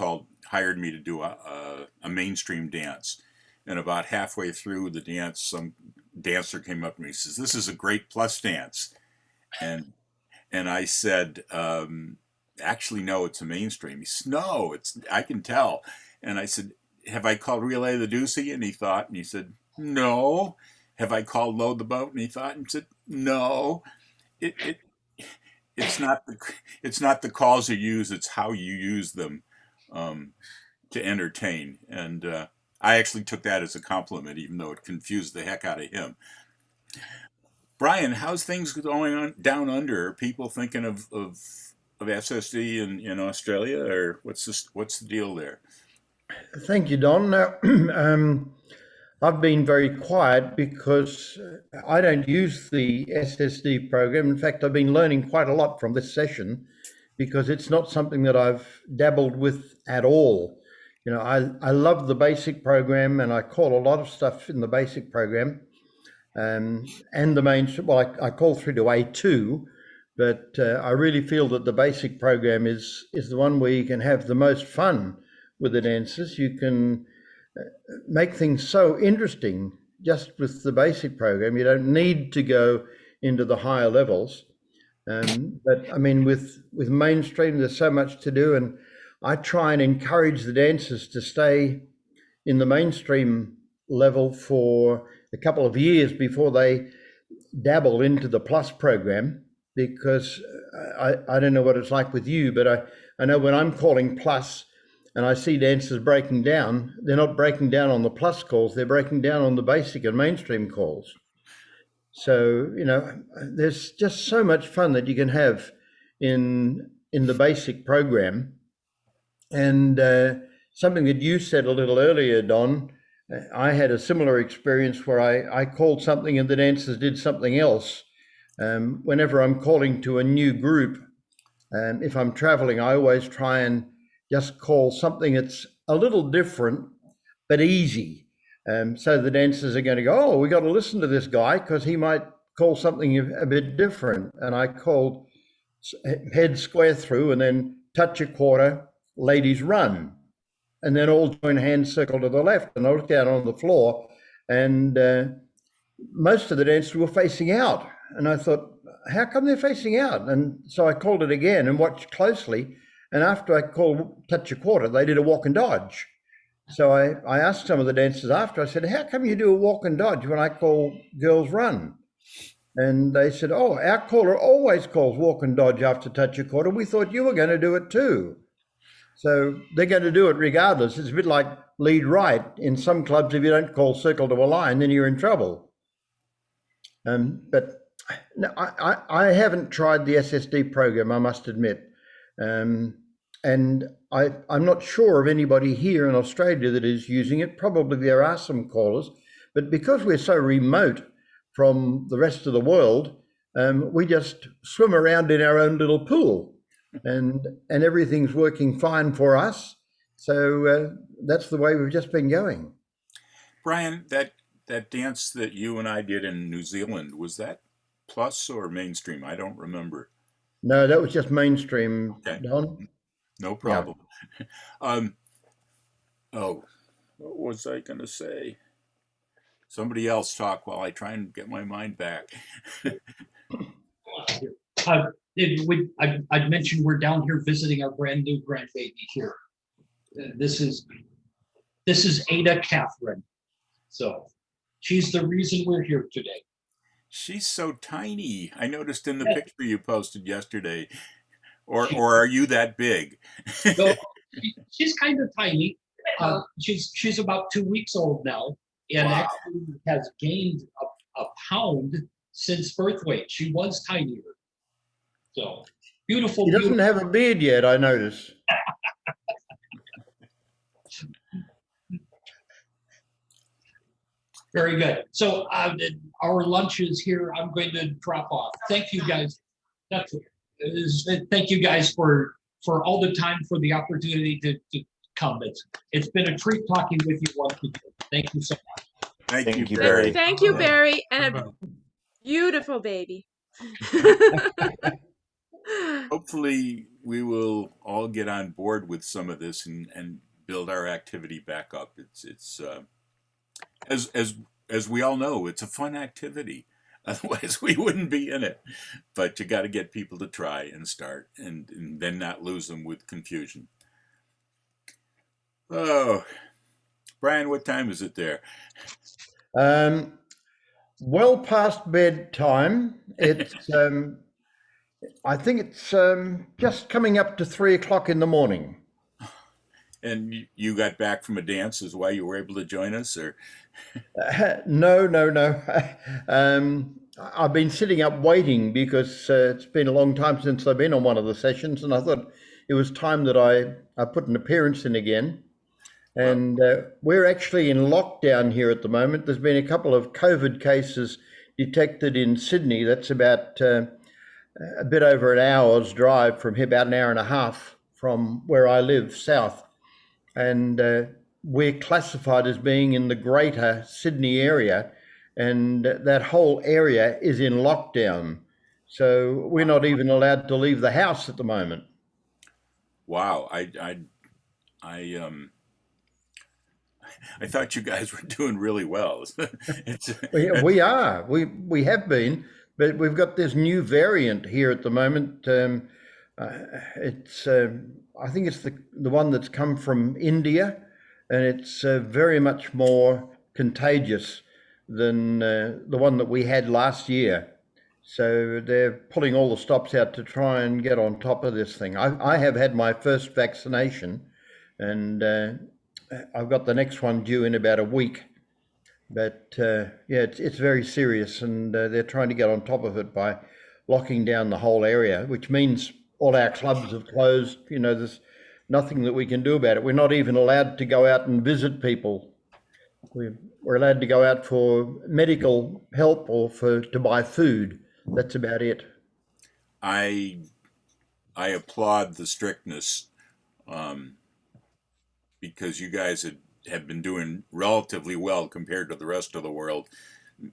hired me to do a mainstream dance. And about halfway through the dance, some dancer came up to me and says, "This is a great plus dance." And I said, "Actually, no, it's a mainstream." He said, "No, I can tell." And I said, "Have I called Relay the Doocy?" And he thought, and he said, "No." "Have I called Load the Boat?" And he thought and said, "No." It's not the calls you use, it's how you use them to entertain. And I actually took that as a compliment, even though it confused the heck out of him. Brian, how's things going on down under? Are people thinking of SSD in Australia, or what's the deal there? Thank you, Don. I've been very quiet because I don't use the SSD program. In fact, I've been learning quite a lot from this session because it's not something that I've dabbled with at all. You know, I love the basic program, and I call a lot of stuff in the basic program, and the main. Well, I call through to A2, but I really feel that the basic program is the one where you can have the most fun with the dancers. You can make things so interesting just with the basic program. You don't need to go into the higher levels. But I mean, with mainstream, there's so much to do, and I try and encourage the dancers to stay in the mainstream level for a couple of years before they dabble into the plus program, because I don't know what it's like with you, but I know when I'm calling plus and I see dancers breaking down, they're not breaking down on the plus calls, they're breaking down on the basic and mainstream calls. So, you know, there's just so much fun that you can have in the basic program. And something that you said a little earlier, Don, I had a similar experience where I called something and the dancers did something else. Whenever I'm calling to a new group, if I'm traveling, I always try and just call something that's a little different, but easy. So the dancers are going to go, oh, we got to listen to this guy because he might call something a bit different. And I called head square through and then touch a quarter, ladies run. And then all join hands circle to the left. And I looked down on the floor and most of the dancers were facing out. And I thought, how come they're facing out? And so I called it again and watched closely. And after I called touch a quarter, they did a walk and dodge. So I asked some of the dancers after, I said, how come you do a walk and dodge when I call girls run? And they said, oh, our caller always calls walk and dodge after touch a quarter. We thought you were going to do it too. So they're going to do it regardless. It's a bit like lead right. In some clubs, if you don't call circle to a line, then you're in trouble. But no, I haven't tried the SSD program, I must admit. And I'm not sure of anybody here in Australia that is using it. Probably there are some callers, but because we're so remote from the rest of the world, we just swim around in our own little pool, and everything's working fine for us. So that's the way we've just been going. Brian, that dance that you and I did in New Zealand, was that plus or mainstream? I don't remember. No, that was just mainstream, Okay. Don. No problem. Yeah. Oh, what was I going to say? Somebody else talk while I try and get my mind back. I'd mentioned we're down here visiting our brand new grandbaby here. This is Ada Catherine. So she's the reason we're here today. She's so tiny. I noticed in the picture you posted yesterday. Or are you that big? So she's kind of tiny. She's about 2 weeks old now, and wow. Actually has gained a pound since birth weight. She was tinier. So beautiful. She doesn't have a beard yet, I notice. Very good. So our lunch is here. I'm going to drop off. Thank you guys. Thank you guys for all the time, for the opportunity to come. It's been a treat talking with you once again. Thank you so much. Thank you, Barry. Thank you, Barry, and a beautiful baby. Hopefully we will all get on board with some of this and build our activity back up. It's as we all know, it's a fun activity. Otherwise we wouldn't be in it. But you got to get people to try and start and then not lose them with confusion. Oh, Brian, what time is it there? Well past bedtime. It's I think it's just coming up to 3 o'clock in the morning. And you got back from a dance is why you were able to join us, or? No. I've been sitting up waiting because it's been a long time since I've been on one of the sessions, and I thought it was time that I put an appearance in again. And we're actually in lockdown here at the moment. There's been a couple of COVID cases detected in Sydney. That's about a bit over an hour's drive from here, about an hour and a half from where I live, south. And we're classified as being in the greater Sydney area, and that whole area is in lockdown. So we're not even allowed to leave the house at the moment. Wow. I thought you guys were doing really well. We are. We have been, but we've got this new variant here at the moment. It's I think it's the one that's come from India, and it's very much more contagious than the one that we had last year. So they're pulling all the stops out to try and get on top of this thing. I have had my first vaccination, and I've got the next one due in about a week. But yeah, it's very serious, and they're trying to get on top of it by locking down the whole area, which means all our clubs have closed. You know, there's nothing that we can do about it. We're not even allowed to go out and visit people. We're allowed to go out for medical help or to buy food. That's about it. I applaud the strictness, because you guys have been doing relatively well compared to the rest of the world,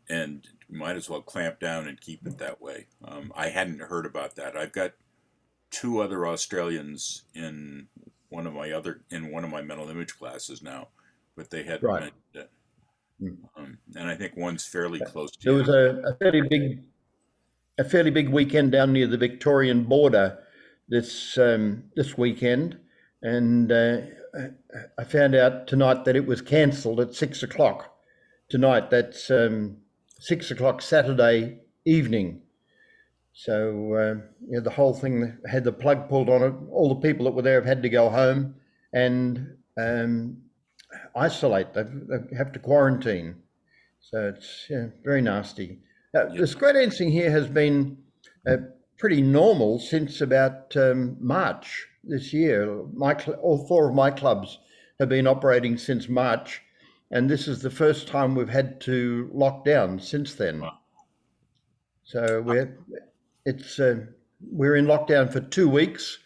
and might as well clamp down and keep it that way. I hadn't heard about that. I've got 2 other Australians in one of my mental image classes now, but they hadn't mentioned it. And I think one's fairly close to There you. was a fairly big weekend down near the Victorian border this weekend, and I found out tonight that it was cancelled at 6 o'clock tonight. That's 6 o'clock Saturday evening. So yeah, the whole thing had the plug pulled on it. All the people that were there have had to go home and isolate. They have to quarantine. So it's very nasty. The square dancing here has been pretty normal since about March this year. All 4 of my clubs have been operating since March, and this is the first time we've had to lock down since then. Wow. So we're in lockdown for 2 weeks.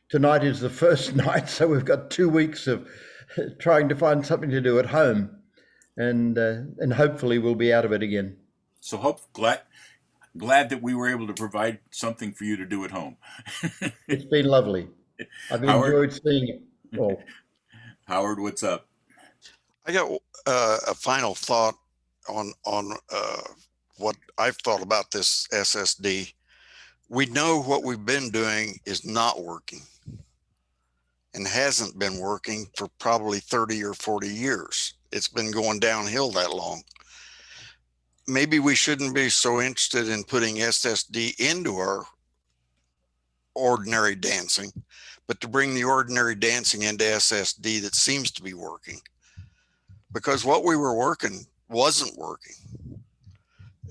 Tonight is the first night, so we've got 2 weeks of trying to find something to do at home, and hopefully we'll be out of it again. So glad that we were able to provide something for you to do at home. It's been lovely. I've enjoyed seeing it. Well, Howard, what's up? I got a final thought on what I've thought about this SSD. We know what we've been doing is not working and hasn't been working for probably 30 or 40 years. It's been going downhill that long. Maybe we shouldn't be so interested in putting SSD into our ordinary dancing, but to bring the ordinary dancing into SSD that seems to be working. Because what we were working wasn't working.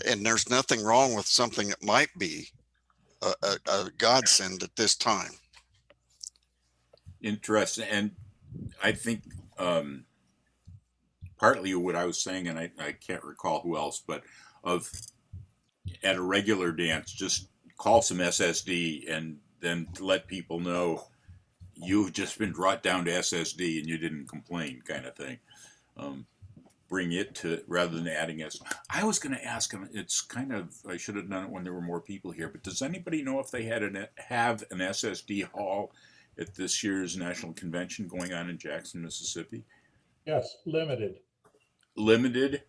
And there's nothing wrong with something that might be a godsend at this time. Interesting. And I think partly what I was saying, and I can't recall who else, but at a regular dance, just call some SSD and then to let people know you've just been brought down to SSD and you didn't complain, kind of thing. Bring it to, rather than adding S. I was going to ask him, it's kind of, I should have done it when there were more people here, but does anybody know if they have an SSD hall at this year's national convention going on in Jackson, Mississippi? Yes, limited. Limited?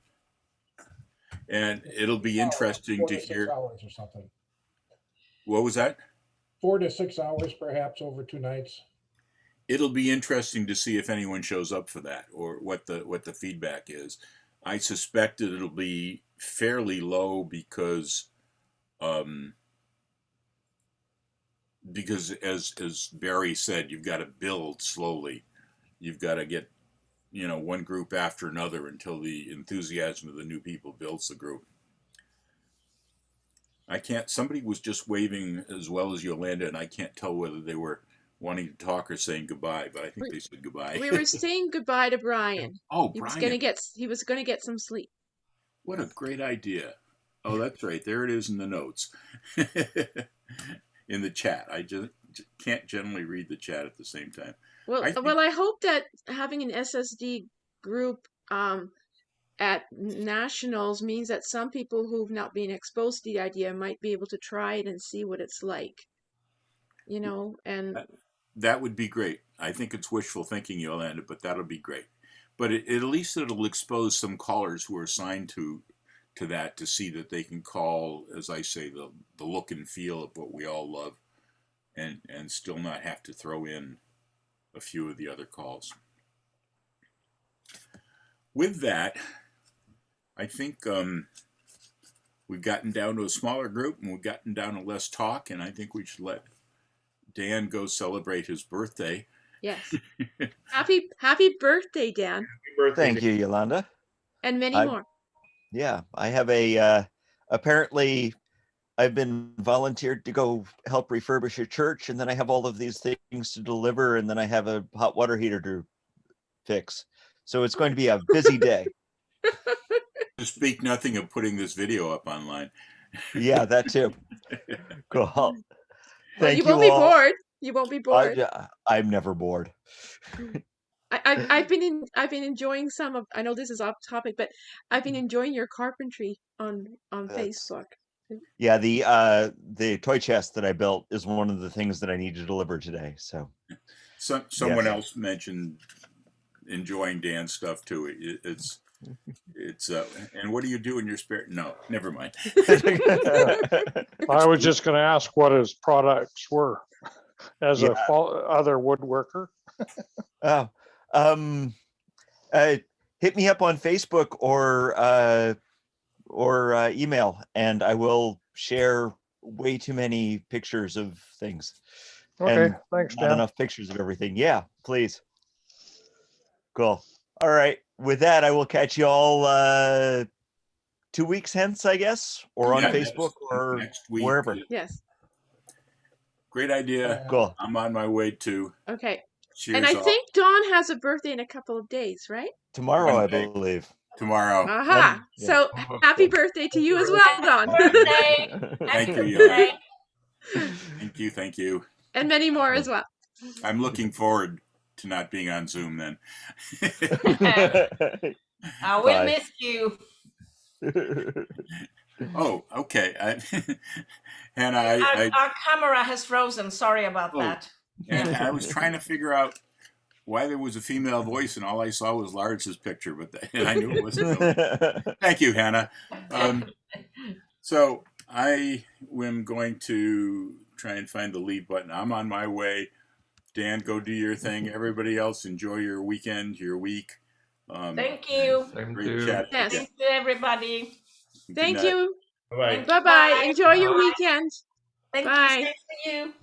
And it'll be interesting to 4 to 6 hear. hours or something. What was that? 4 to 6 hours, perhaps over 2 nights. It'll be interesting to see if anyone shows up for that or what the feedback is. I suspect that it'll be fairly low because as Barry said, you've got to build slowly. You've got to get one group after another until the enthusiasm of the new people builds the group. Somebody was just waving as well as Yolanda, and I can't tell whether they were wanting to talk or saying goodbye, but I think they said goodbye. We were saying goodbye to Brian. Oh, He was Brian. gonna get some sleep. What a great idea. Oh, that's right. There it is in the notes. In the chat. I just can't generally read the chat at the same time. Well, I hope that having an SSD group at nationals means that some people who've not been exposed to the idea might be able to try it and see what it's like. You know, and that would be great. I think it's wishful thinking, Yolanda, but that'll be great. But at least it'll expose some callers who are assigned to that to see that they can call, as I say, the look and feel of what we all love, and still not have to throw in a few of the other calls. With that, I think we've gotten down to a smaller group and we've gotten down to less talk, and I think we should let Dan go celebrate his birthday. yes. Happy birthday, Dan. Happy birthday. Thank you, Yolanda. And many more. Yeah, I have apparently I've been volunteered to go help refurbish a church, and then I have all of these things to deliver, and then I have a hot water heater to fix. So it's going to be a busy day. To speak nothing of putting this video up online. Yeah, that too. Cool. Thank you. You won't be bored. You won't be bored. I'm never bored. I've been enjoying some of. I know this is off topic, but I've been enjoying your carpentry on Facebook. Yeah, the toy chest that I built is one of the things that I need to deliver today. So someone else mentioned enjoying Dan's stuff too. It's and what do you do in your spare? No, never mind. I was just going to ask what his products were as a other woodworker. Oh, hit me up on Facebook or email, and I will share way too many pictures of things. Okay, and thanks, Dan. Not enough pictures of everything. Yeah, please. Cool. All right. With that, I will catch you all 2 weeks hence, I guess, or on Facebook or next week, wherever. Yes. Great idea. Cool. I'm on my way too. Okay. Cheers. And I think Dawn has a birthday in a couple of days, right? Tomorrow, Monday. I believe. Tomorrow. Aha. Yeah. So happy birthday to you as well, Dawn. Thank you. Thank you. And many more as well. I'm looking forward to not being on Zoom then. I will miss you. Oh, okay. Hannah, our camera has frozen. Sorry about that. And I was trying to figure out why there was a female voice, and all I saw was Lars's picture, but I knew it wasn't. Thank you, Hannah. So I am going to try and find the leave button. I'm on my way. Dan, go do your thing. Everybody else, enjoy your weekend, your week. Thank you. Great chat. Yes. Thank you, everybody. Thank you. Bye-bye. Bye-bye. Enjoy your weekend. Thank Bye. you. Same to you.